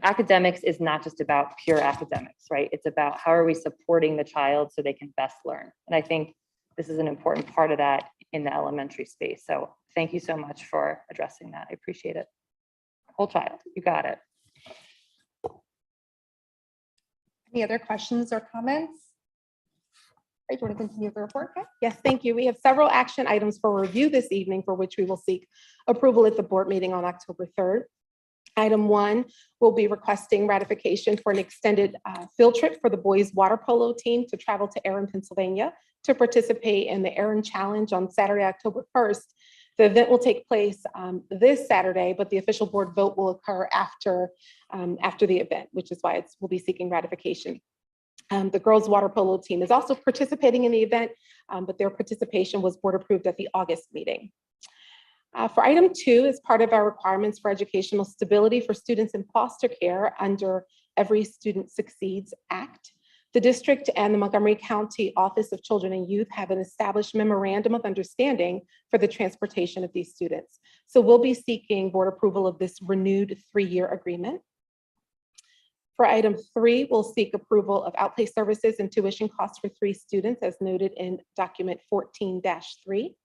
academics is not just about pure academics, right? It's about how are we supporting the child so they can best learn. And I think this is an important part of that in the elementary space. So thank you so much for addressing that. I appreciate it. Whole child, you got it. Any other questions or comments? Do you want to continue the report? Okay. Yes, thank you. We have several action items for review this evening for which we will seek approval at the board meeting on October 3rd. Item 1 will be requesting ratification for an extended field trip for the boys water polo team to travel to Erin, Pennsylvania to participate in the Erin Challenge on Saturday, October 1st. The event will take place this Saturday, but the official board vote will occur after the event, which is why we'll be seeking ratification. The girls water polo team is also participating in the event, but their participation was board approved at the August meeting. For item 2, as part of our requirements for educational stability for students in foster care under Every Student Succeeds Act, the district and the Montgomery County Office of Children and Youth have an established memorandum of understanding for the transportation of these students. So we'll be seeking board approval of this renewed 3-year agreement. For item 3, we'll seek approval of outplay services and tuition costs for 3 students as noted in document 14-3.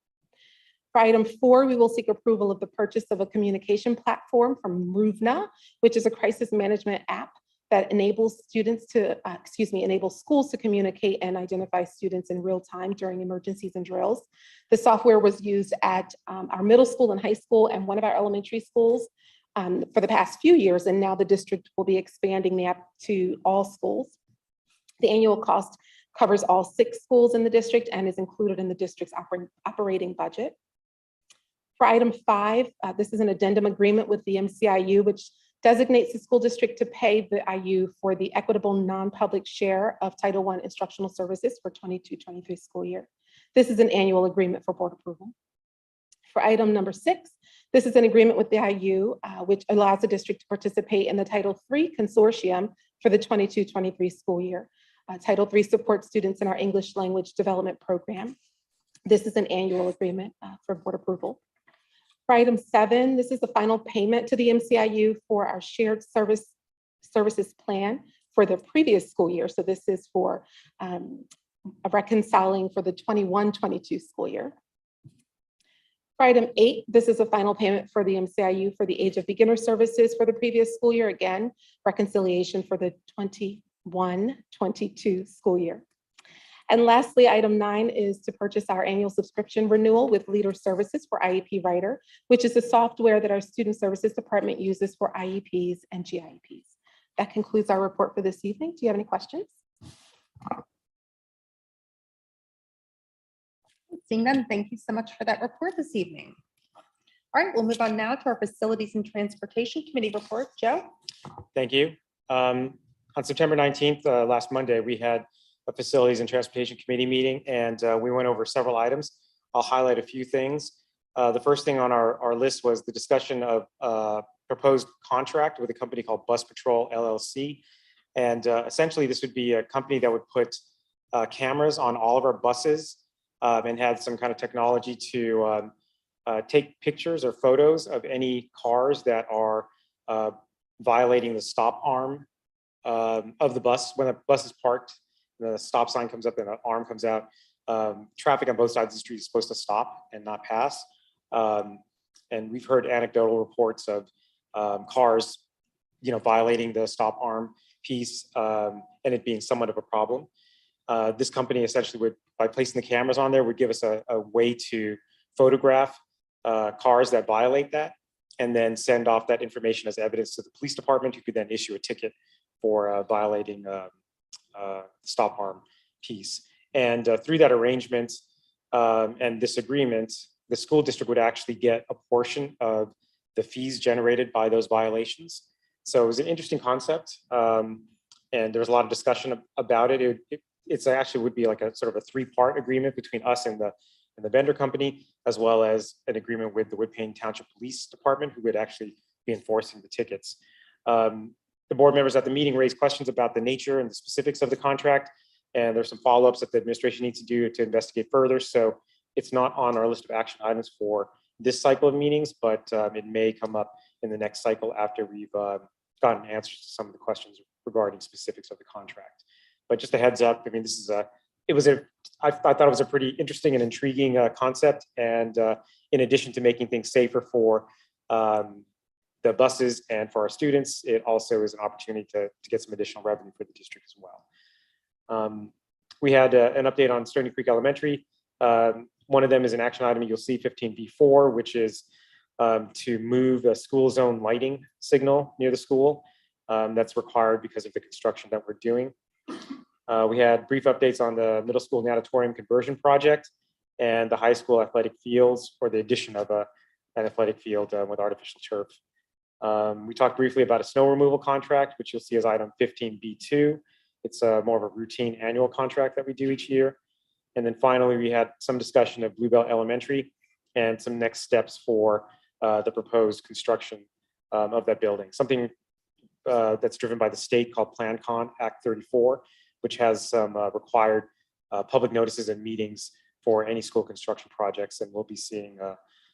For item 4, we will seek approval of the purchase of a communication platform from Ruvna, which is a crisis management app that enables students to, enables schools to communicate and identify students in real time during emergencies and drills. The software was used at our middle school and high school and one of our elementary schools for the past few years, and now the district will be expanding the app to all schools. The annual cost covers all 6 schools in the district and is included in the district's operating budget. For item 5, this is an addendum agreement with the MCIU, which designates the school district to pay the IU for the equitable non-public share of Title I instructional services for 22-23 school year. This is an annual agreement for board approval. For item number 6, this is an agreement with the IU, which allows the district to participate in the Title III consortium for the 22-23 school year. Title III supports students in our English language development program. This is an annual agreement for board approval. For item 7, this is the final payment to the MCIU for our shared services plan for the previous school year. So this is for reconciling for the 21-22 school year. For item 8, this is a final payment for the MCIU for the age of beginner services for the previous school year. Again, reconciliation for the 21-22 school year. And lastly, item 9 is to purchase our annual subscription renewal with Leader Services for IEP Writer, which is the software that our Student Services Department uses for IEPs and GIEPs. That concludes our report for this evening. Do you have any questions? Seeing none, thank you so much for that report this evening. All right, we'll move on now to our Facilities and Transportation Committee report. Joe? Thank you. On September 19th, last Monday, we had a Facilities and Transportation Committee meeting, and we went over several items. I'll highlight a few things. The first thing on our list was the discussion of proposed contract with a company called Bus Patrol LLC. And essentially, this would be a company that would put cameras on all of our buses and had some kind of technology to take pictures or photos of any cars that are violating the stop arm of the bus. When a bus is parked, the stop sign comes up and an arm comes out. Traffic on both sides of the street is supposed to stop and not pass. And we've heard anecdotal reports of cars, violating the stop arm piece and it being somewhat of a problem. This company essentially would, by placing the cameras on there, would give us a way to photograph cars that violate that and then send off that information as evidence to the police department, who could then issue a ticket for violating stop arm piece. And through that arrangement and this agreement, the school district would actually get a portion of the fees generated by those violations. So it was an interesting concept, and there was a lot of discussion about it. It's actually would be like a sort of a 3-part agreement between us and the vendor company, as well as an agreement with the Woodpayne Township Police Department, who would actually be enforcing the tickets. The board members at the meeting raised questions about the nature and the specifics of the contract, and there's some follow-ups that the administration needs to do to investigate further. So it's not on our list of action items for this cycle of meetings, but it may come up in the next cycle after we've gotten answers to some of the questions regarding specifics of the contract. But just a heads up, I mean, this is I thought it was a pretty interesting and intriguing concept. And in addition to making things safer for the buses and for our students, it also is an opportunity to get some additional revenue for the district as well. We had an update on Stony Creek Elementary. One of them is an action item you'll see 15B4, which is to move a school zone lighting signal near the school. That's required because of the construction that we're doing. We had brief updates on the middle school natatorium conversion project and the high school athletic fields, or the addition of an athletic field with artificial turf. We talked briefly about a snow removal contract, which you'll see as item 15B2. It's more of a routine annual contract that we do each year. And then finally, we had some discussion of Bluebell Elementary and some next steps for the proposed construction of that building. Something that's driven by the state called PlanCon Act 34, which has some required public notices and meetings for any school construction projects. And we'll be seeing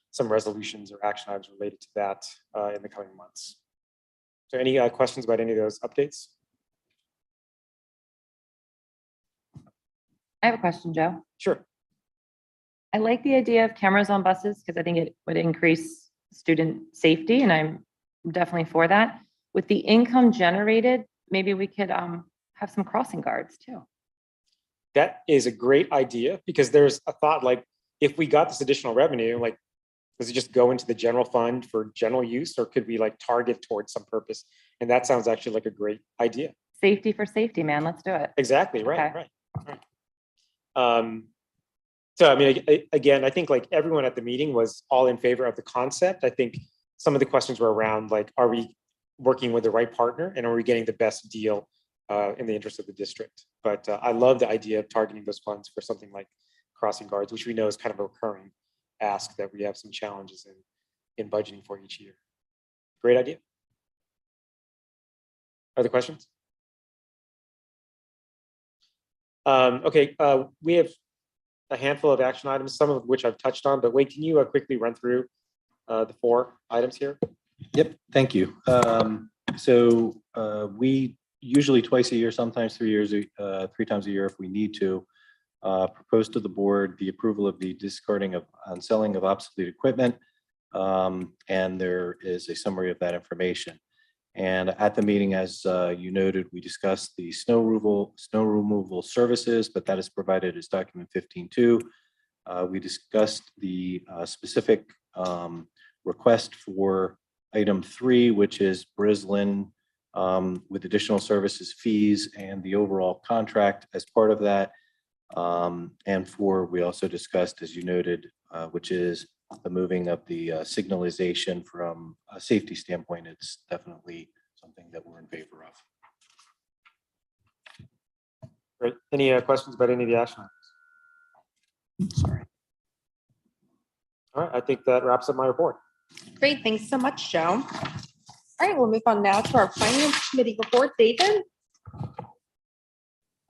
some resolutions or action items related to that in the coming months. So any questions about any of those updates? I have a question, Joe. Sure. I like the idea of cameras on buses because I think it would increase student safety, and I'm definitely for that. With the income generated, maybe we could have some crossing guards too. That is a great idea, because there's a thought like, if we got this additional revenue, like, does it just go into the general fund for general use, or could we like target towards some purpose? And that sounds actually like a great idea. Safety for safety, man. Let's do it. Exactly. Right. Okay. Right. So, I mean, again, I think like everyone at the meeting was all in favor of the concept. I think some of the questions were around like, are we working with the right partner, and are we getting the best deal in the interest of the district? But I love the idea of targeting those funds for something like crossing guards, which we know is kind of a recurring ask that we have some challenges in budgeting for each year. Great idea. Other questions? Okay, we have a handful of action items, some of which I've touched on, but Wade, can you quickly run through the 4 items here? Yep, thank you. So we usually twice a year, sometimes 3 times a year if we need to, propose to the board the approval of the discarding of and selling of obsolete equipment. And there is a summary of that information. And at the meeting, as you noted, we discussed the snow removal services, but that is provided as document 15.2. We discussed the specific request for item 3, which is Brislin with additional services fees and the overall contract as part of that. And 4, we also discussed, as you noted, which is the moving of the signalization. From a safety standpoint, it's definitely something that we're in favor of. Great. Any questions about any of the action items? Sorry. All right, I think that wraps up my report. Great, thanks so much, Joe. All right, we'll move on now to our Finance Committee report. David?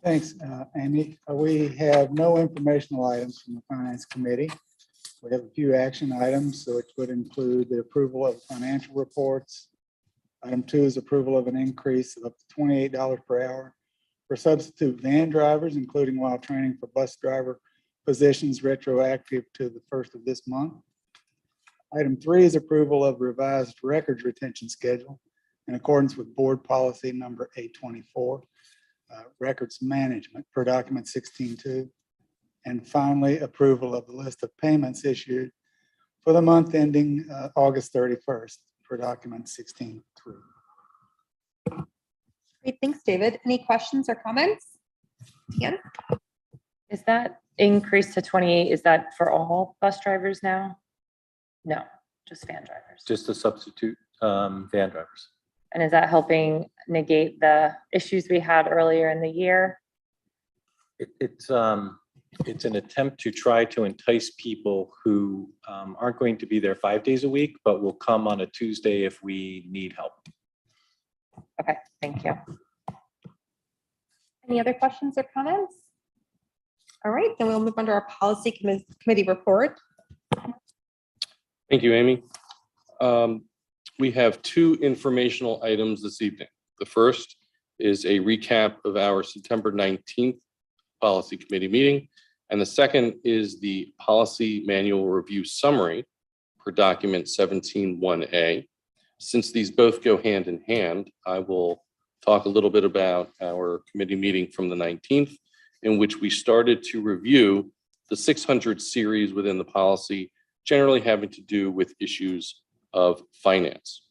Thanks, Amy. We have no informational items from the Finance Committee. We have a few action items, which would include the approval of financial reports. Item 2 is approval of an increase of up to $28 per hour for substitute van drivers, including while training for bus driver positions, retroactive to the 1st of this month. Item 3 is approval of revised records retention schedule in accordance with board policy number 824, records management per document 16.2. And finally, approval of the list of payments issued for the month ending August 31st for document 16.3. Great, thanks, David. Any questions or comments? Ian? Is that increase to 28, is that for all bus drivers now? No, just van drivers. Just the substitute van drivers. And is that helping negate the issues we had earlier in the year? It's an attempt to try to entice people who aren't going to be there 5 days a week, but will come on a Tuesday if we need help. Okay, thank you. Any other questions or comments? All right, then we'll move on to our Policy Committee report. Thank you, Amy. We have two informational items this evening. The first is a recap of our September 19th Policy Committee meeting. And the second is the Policy Manual Review Summary per document 17-1A. Since these both go hand in hand, I will talk a little bit about our committee meeting from the 19th, in which we started to review the 600 series within the policy, generally having to do with issues of finance.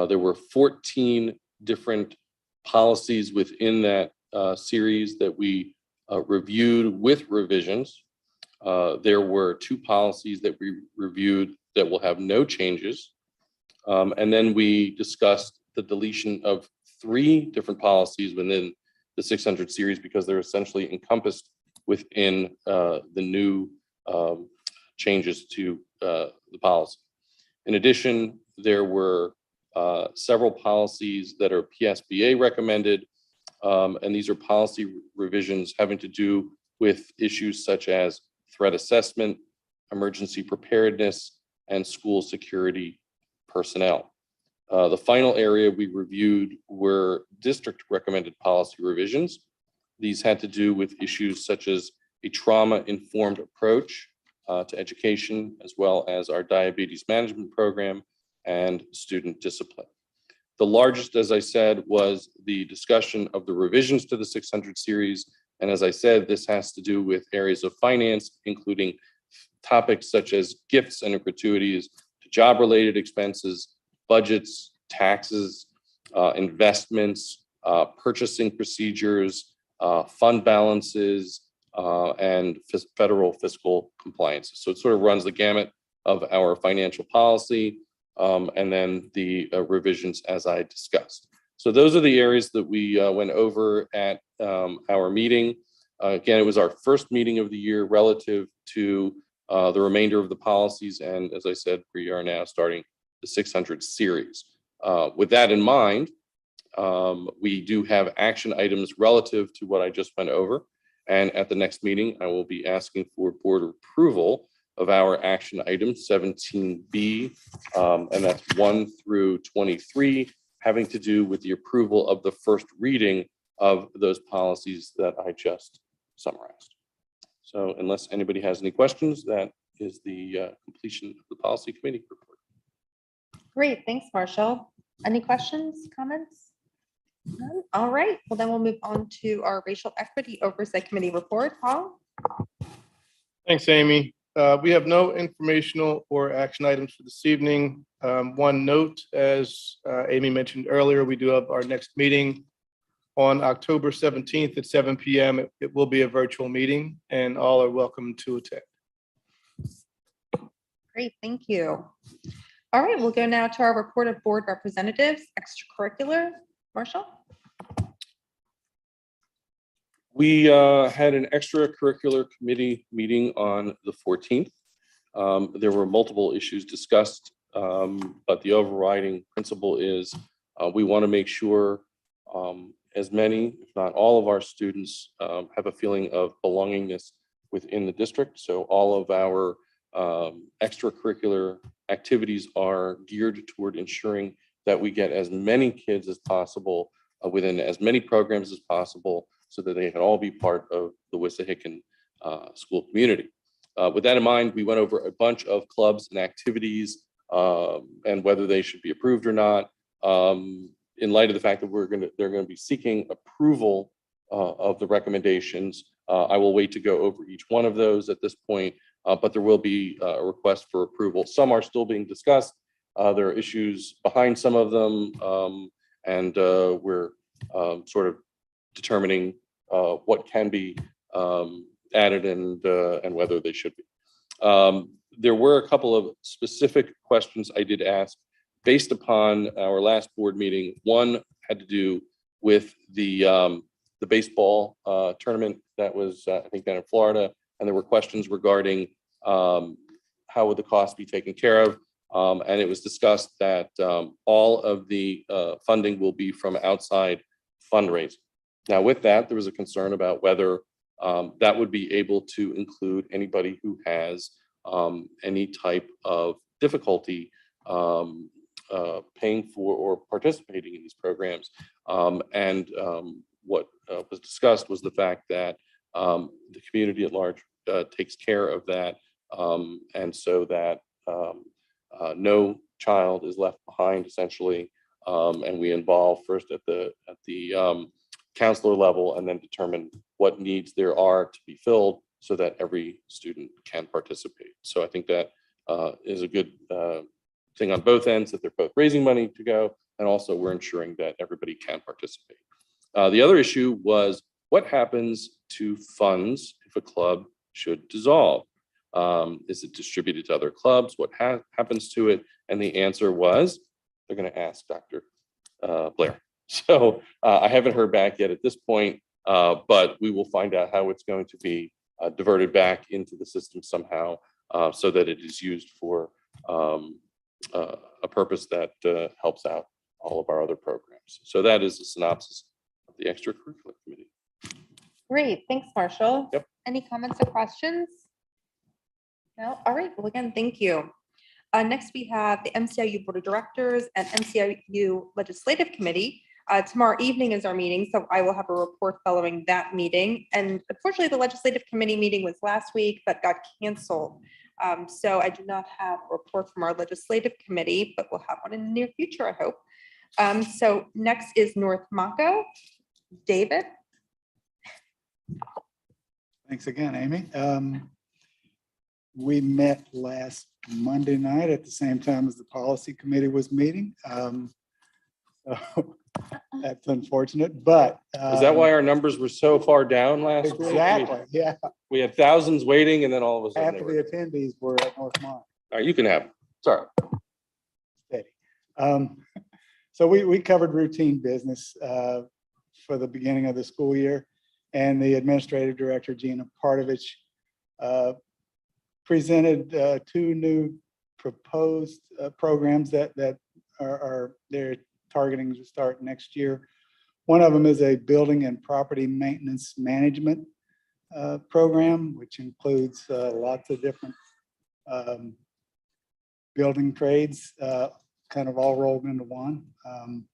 There were 14 different policies within that series that we reviewed with revisions. There were two policies that we reviewed that will have no changes. And then we discussed the deletion of 3 different policies within the 600 series because they're essentially encompassed within the new changes to the policy. In addition, there were several policies that are PSBA recommended, and these are policy revisions having to do with issues such as threat assessment, emergency preparedness, and school security personnel. The final area we reviewed were district recommended policy revisions. These had to do with issues such as a trauma-informed approach to education, as well as our diabetes management program and student discipline. The largest, as I said, was the discussion of the revisions to the 600 series. And as I said, this has to do with areas of finance, including topics such as gifts and gratuities to job-related expenses, budgets, taxes, investments, purchasing procedures, fund balances, and federal fiscal compliance. So it sort of runs the gamut of our financial policy, and then the revisions as I discussed. So those are the areas that we went over at our meeting. Again, it was our first meeting of the year relative to the remainder of the policies. And as I said, we are now starting the 600 series. With that in mind, we do have action items relative to what I just went over. And at the next meeting, I will be asking for board approval of our action items 17B, and that's 1 through 23, having to do with the approval of the first reading of those policies that I just summarized. So unless anybody has any questions, that is the completion of the policy committee report. Great, thanks, Marshall. Any questions, comments? None? All right, well then we'll move on to our racial equity oversight committee report. Paul? Thanks, Amy. We have no informational or action items for this evening. One note, as Amy mentioned earlier, we do have our next meeting on October 17th at 7 p.m. It will be a virtual meeting and all are welcome to attend. Great, thank you. All right, we'll go now to our report of board representatives, extracurricular. Marshall? We had an extracurricular committee meeting on the 14th. There were multiple issues discussed, but the overriding principle is we want to make sure as many, if not all of our students have a feeling of belongingness within the district. So all of our extracurricular activities are geared toward ensuring that we get as many kids as possible within as many programs as possible so that they can all be part of the Wissahickon school community. With that in mind, we went over a bunch of clubs and activities and whether they should be approved or not. In light of the fact that they're going to be seeking approval of the recommendations, I will wait to go over each one of those at this point, but there will be a request for approval. Some are still being discussed. There are issues behind some of them, and we're sort of determining what can be added and whether they should be. There were a couple of specific questions I did ask based upon our last board meeting. One had to do with the baseball tournament that was, I think, down in Florida, and there were questions regarding how would the cost be taken care of. And it was discussed that all of the funding will be from outside fundraising. Now, with that, there was a concern about whether that would be able to include anybody who has any type of difficulty paying for or participating in these programs. What was discussed was the fact that the community at large takes care of that, and so that no child is left behind, essentially. And we involve first at the counselor level, and then determine what needs there are to be filled so that every student can participate. So I think that is a good thing on both ends, that they're both raising money to go, and also we're ensuring that everybody can participate. The other issue was what happens to funds if a club should dissolve? Is it distributed to other clubs? What happens to it? And the answer was, they're going to ask Dr. Blair. So I haven't heard back yet at this point, but we will find out how it's going to be diverted back into the system somehow, so that it is used for a purpose that helps out all of our other programs. So that is a synopsis of the extracurricular committee. Great, thanks, Marshall. Yep. Any comments or questions? No, all right, well, again, thank you. Next, we have the MCIU Board of Directors and MCIU Legislative Committee. Tomorrow evening is our meeting, so I will have a report following that meeting. And unfortunately, the Legislative Committee meeting was last week, but got canceled. So I do not have a report from our Legislative Committee, but we'll have one in the near future, I hope. So next is North Mako. David? Thanks again, Amy. We met last Monday night at the same time as the policy committee was meeting. So that's unfortunate, but. Is that why our numbers were so far down last week? Exactly, yeah. We had thousands waiting, and then all of a sudden. Half of the attendees were at North Mont. All right, you can have it. Sorry. Steady. So we covered routine business for the beginning of the school year, and the administrative director, Gina Partovich, presented two new proposed programs that they're targeting to start next year. One of them is a building and property maintenance management program, which includes lots of different building trades, kind of all rolled into one. And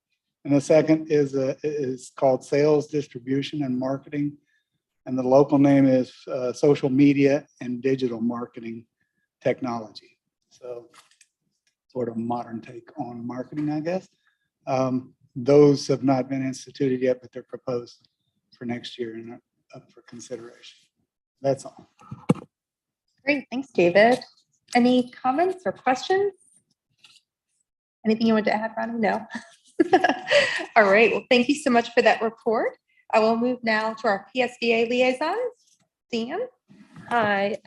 the second is called Sales, Distribution, and Marketing. And the local name is Social Media and Digital Marketing Technology. So sort of modern take on marketing, I guess. Those have not been instituted yet, but they're proposed for next year and up for consideration. That's all. Great, thanks, David. Any comments or questions? Anything you want to add, Ronnie? No. All right, well, thank you so much for that report. I will move now to our PSBA liaisons. Dan? Hi,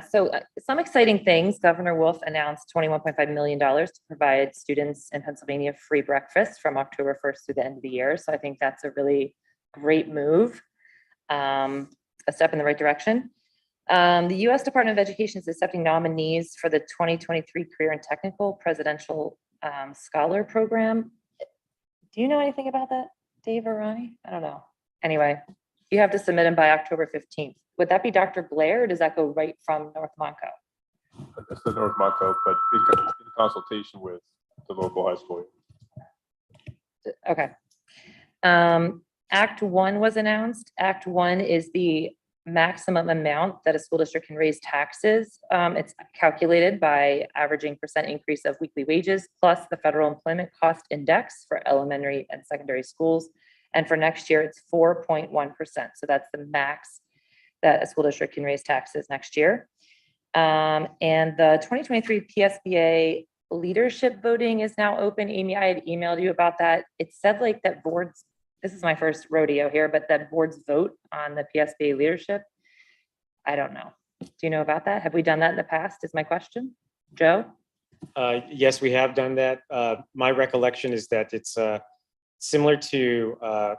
so some exciting things. Governor Wolf announced $21.5 million to provide students in Pennsylvania free breakfast from October 1st through the end of the year. So I think that's a really great move, a step in the right direction. The U.S. Department of Education is accepting nominees for the 2023 Career and Technical Presidential Scholar Program. Do you know anything about that, Dave or Ronnie? I don't know. Anyway, you have to submit them by October 15th. Would that be Dr. Blair, or does that go right from North Monco? That's the North Monco, but in consultation with the local high school. Okay. Act 1 was announced. Act 1 is the maximum amount that a school district can raise taxes. It's calculated by averaging percent increase of weekly wages plus the federal employment cost index for elementary and secondary schools. And for next year, it's 4.1%. So that's the max that a school district can raise taxes next year. And the 2023 PSBA leadership voting is now open. Amy, I had emailed you about that. It said like that boards, this is my first rodeo here, but that boards vote on the PSBA leadership. I don't know. Do you know about that? Have we done that in the past is my question. Joe? Yes, we have done that. My recollection is that it's similar to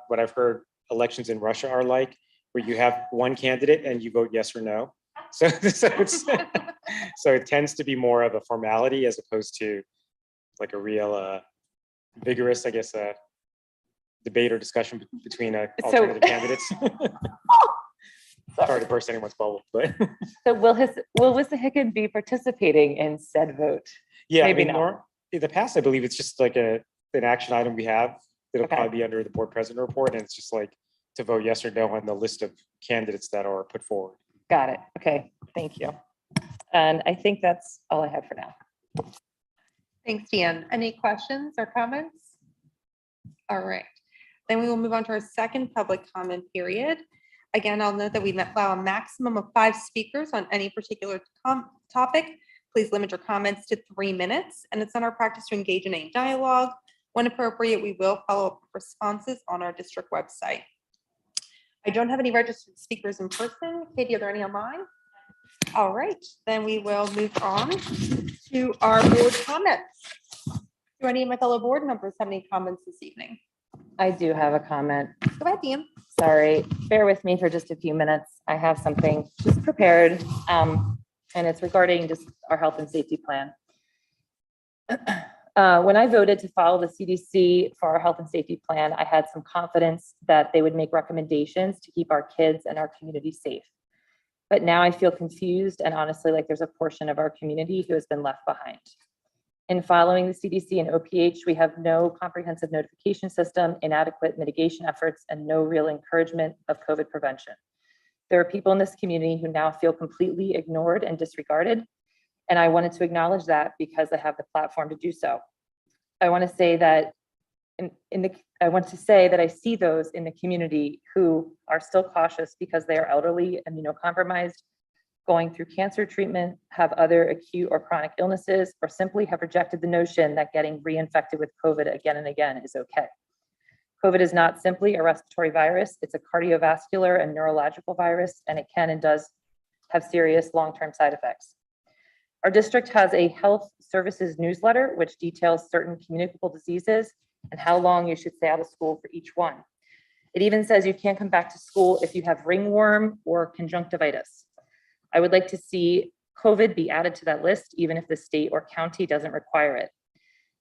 what I've heard elections in Russia are like, where you have one candidate and you vote yes or no. So it tends to be more of a formality as opposed to like a real vigorous, I guess, debate or discussion between alternative candidates. Sorry to burst anyone's bubble, but so will Wissahickon be participating in said vote? Yeah, maybe I mean, not. in the past, I believe it's just like an action item we have. It'll Okay. probably be under the board president report, and it's just like to vote yes or no on the list of candidates that are put forward. Got it. Okay, thank you. And I think that's all I have for now. Thanks, Dan. Any questions or comments? All right, then we will move on to our second public comment period. Again, I'll note that we allow a maximum of 5 speakers on any particular topic. Please limit your comments to 3 minutes, and it's on our practice to engage in a dialogue. When appropriate, we will follow up with responses on our district website. I don't have any registered speakers in person. Katie, are there any online? All right, then we will move on to our board comments. Do any of my fellow board members have any comments this evening? I do have a comment. Go ahead, Dan. Sorry, bear with me for just a few minutes. I have something just prepared, and it's regarding just our health and safety plan. When I voted to follow the CDC for our health and safety plan, I had some confidence that they would make recommendations to keep our kids and our community safe. But now I feel confused and honestly like there's a portion of our community who has been left behind. In following the CDC and OPH, we have no comprehensive notification system, inadequate mitigation efforts, and no real encouragement of COVID prevention. There are people in this community who now feel completely ignored and disregarded, and I wanted to acknowledge that because I have the platform to do so. I want to say that I see those in the community who are still cautious because they are elderly, immunocompromised, going through cancer treatment, have other acute or chronic illnesses, or simply have rejected the notion that getting reinfected with COVID again and again is okay. COVID is not simply a respiratory virus, it's a cardiovascular and neurological virus, and it can and does have serious long-term side effects. Our district has a health services newsletter, which details certain communicable diseases and how long you should stay out of school for each one. It even says you can't come back to school if you have ringworm or conjunctivitis. I would like to see COVID be added to that list, even if the state or county doesn't require it.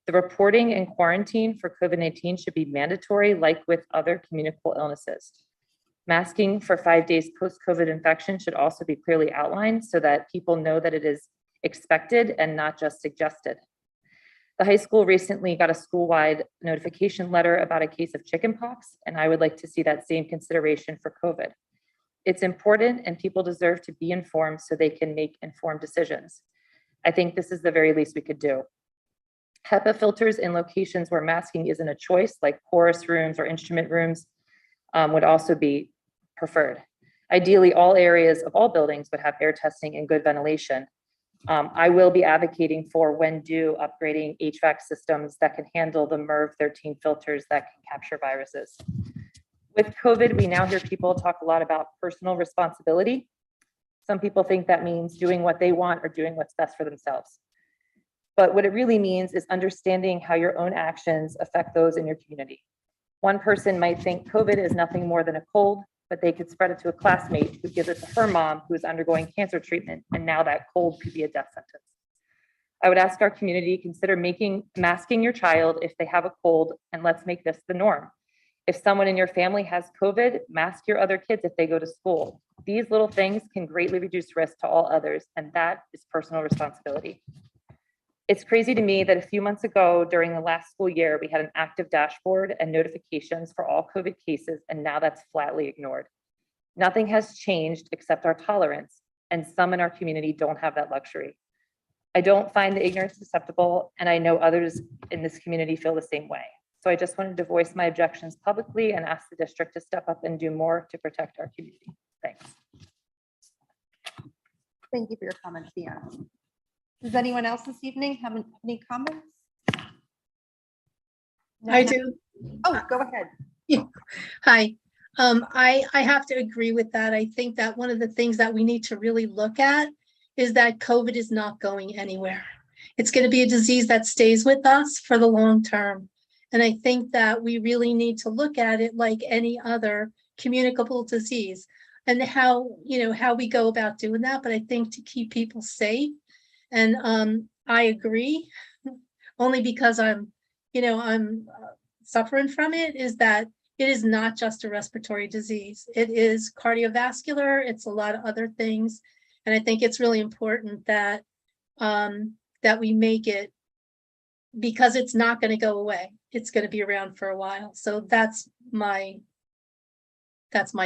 The reporting and quarantine for COVID-19 should be mandatory, like with other communicable illnesses. Masking for 5 days post-COVID infection should also be clearly outlined so that people know that it is expected and not just suggested. The high school recently got a school-wide notification letter about a case of chickenpox, and I would like to see that same consideration for COVID. It's important and people deserve to be informed so they can make informed decisions. I think this is the very least we could do. HEPA filters in locations where masking isn't a choice, like chorus rooms or instrument rooms, would also be preferred. Ideally, all areas of all buildings would have air testing and good ventilation. I will be advocating for, when due, upgrading HVAC systems that can handle the MERV 13 filters that can capture viruses. With COVID, we now hear people talk a lot about personal responsibility. Some people think that means doing what they want or doing what's best for themselves. But what it really means is understanding how your own actions affect those in your community. One person might think COVID is nothing more than a cold, but they could spread it to a classmate who gives it to her mom who is undergoing cancer treatment, and now that cold could be a death sentence. I would ask our community, consider masking your child if they have a cold, and let's make this the norm. If someone in your family has COVID, mask your other kids if they go to school. These little things can greatly reduce risk to all others, and that is personal responsibility. It's crazy to me that a few months ago during the last school year, we had an active dashboard and notifications for all COVID cases, and now that's flatly ignored. Nothing has changed except our tolerance, and some in our community don't have that luxury. I don't find the ignorance acceptable, and I know others in this community feel the same way. So I just wanted to voice my objections publicly and ask the district to step up and do more to protect our community. Thanks. Thank you for your comments, Deanna. Does anyone else this evening have any comments? No? I do. Oh, go ahead. Yeah. Hi. I have to agree with that. I think that one of the things that we need to really look at is that COVID is not going anywhere. It's going to be a disease that stays with us for the long term. And I think that we really need to look at it like any other communicable disease and how we go about doing that. But I think to keep people safe, and I agree, only because I'm suffering from it, is that it is not just a respiratory disease. It is cardiovascular. It's a lot of other things. And I think it's really important that that we make it because it's not going to go away. It's going to be around for a while. So that's my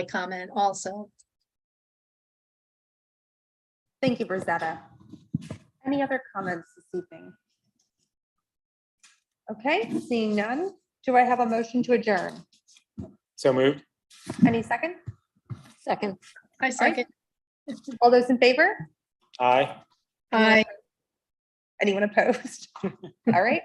comment also. Thank you, Rosetta. Any other comments this evening? Okay, seeing none, do I have a motion to adjourn? So moved. Any second? Second. I second. All those in favor? Aye. Aye. Anyone opposed? All right.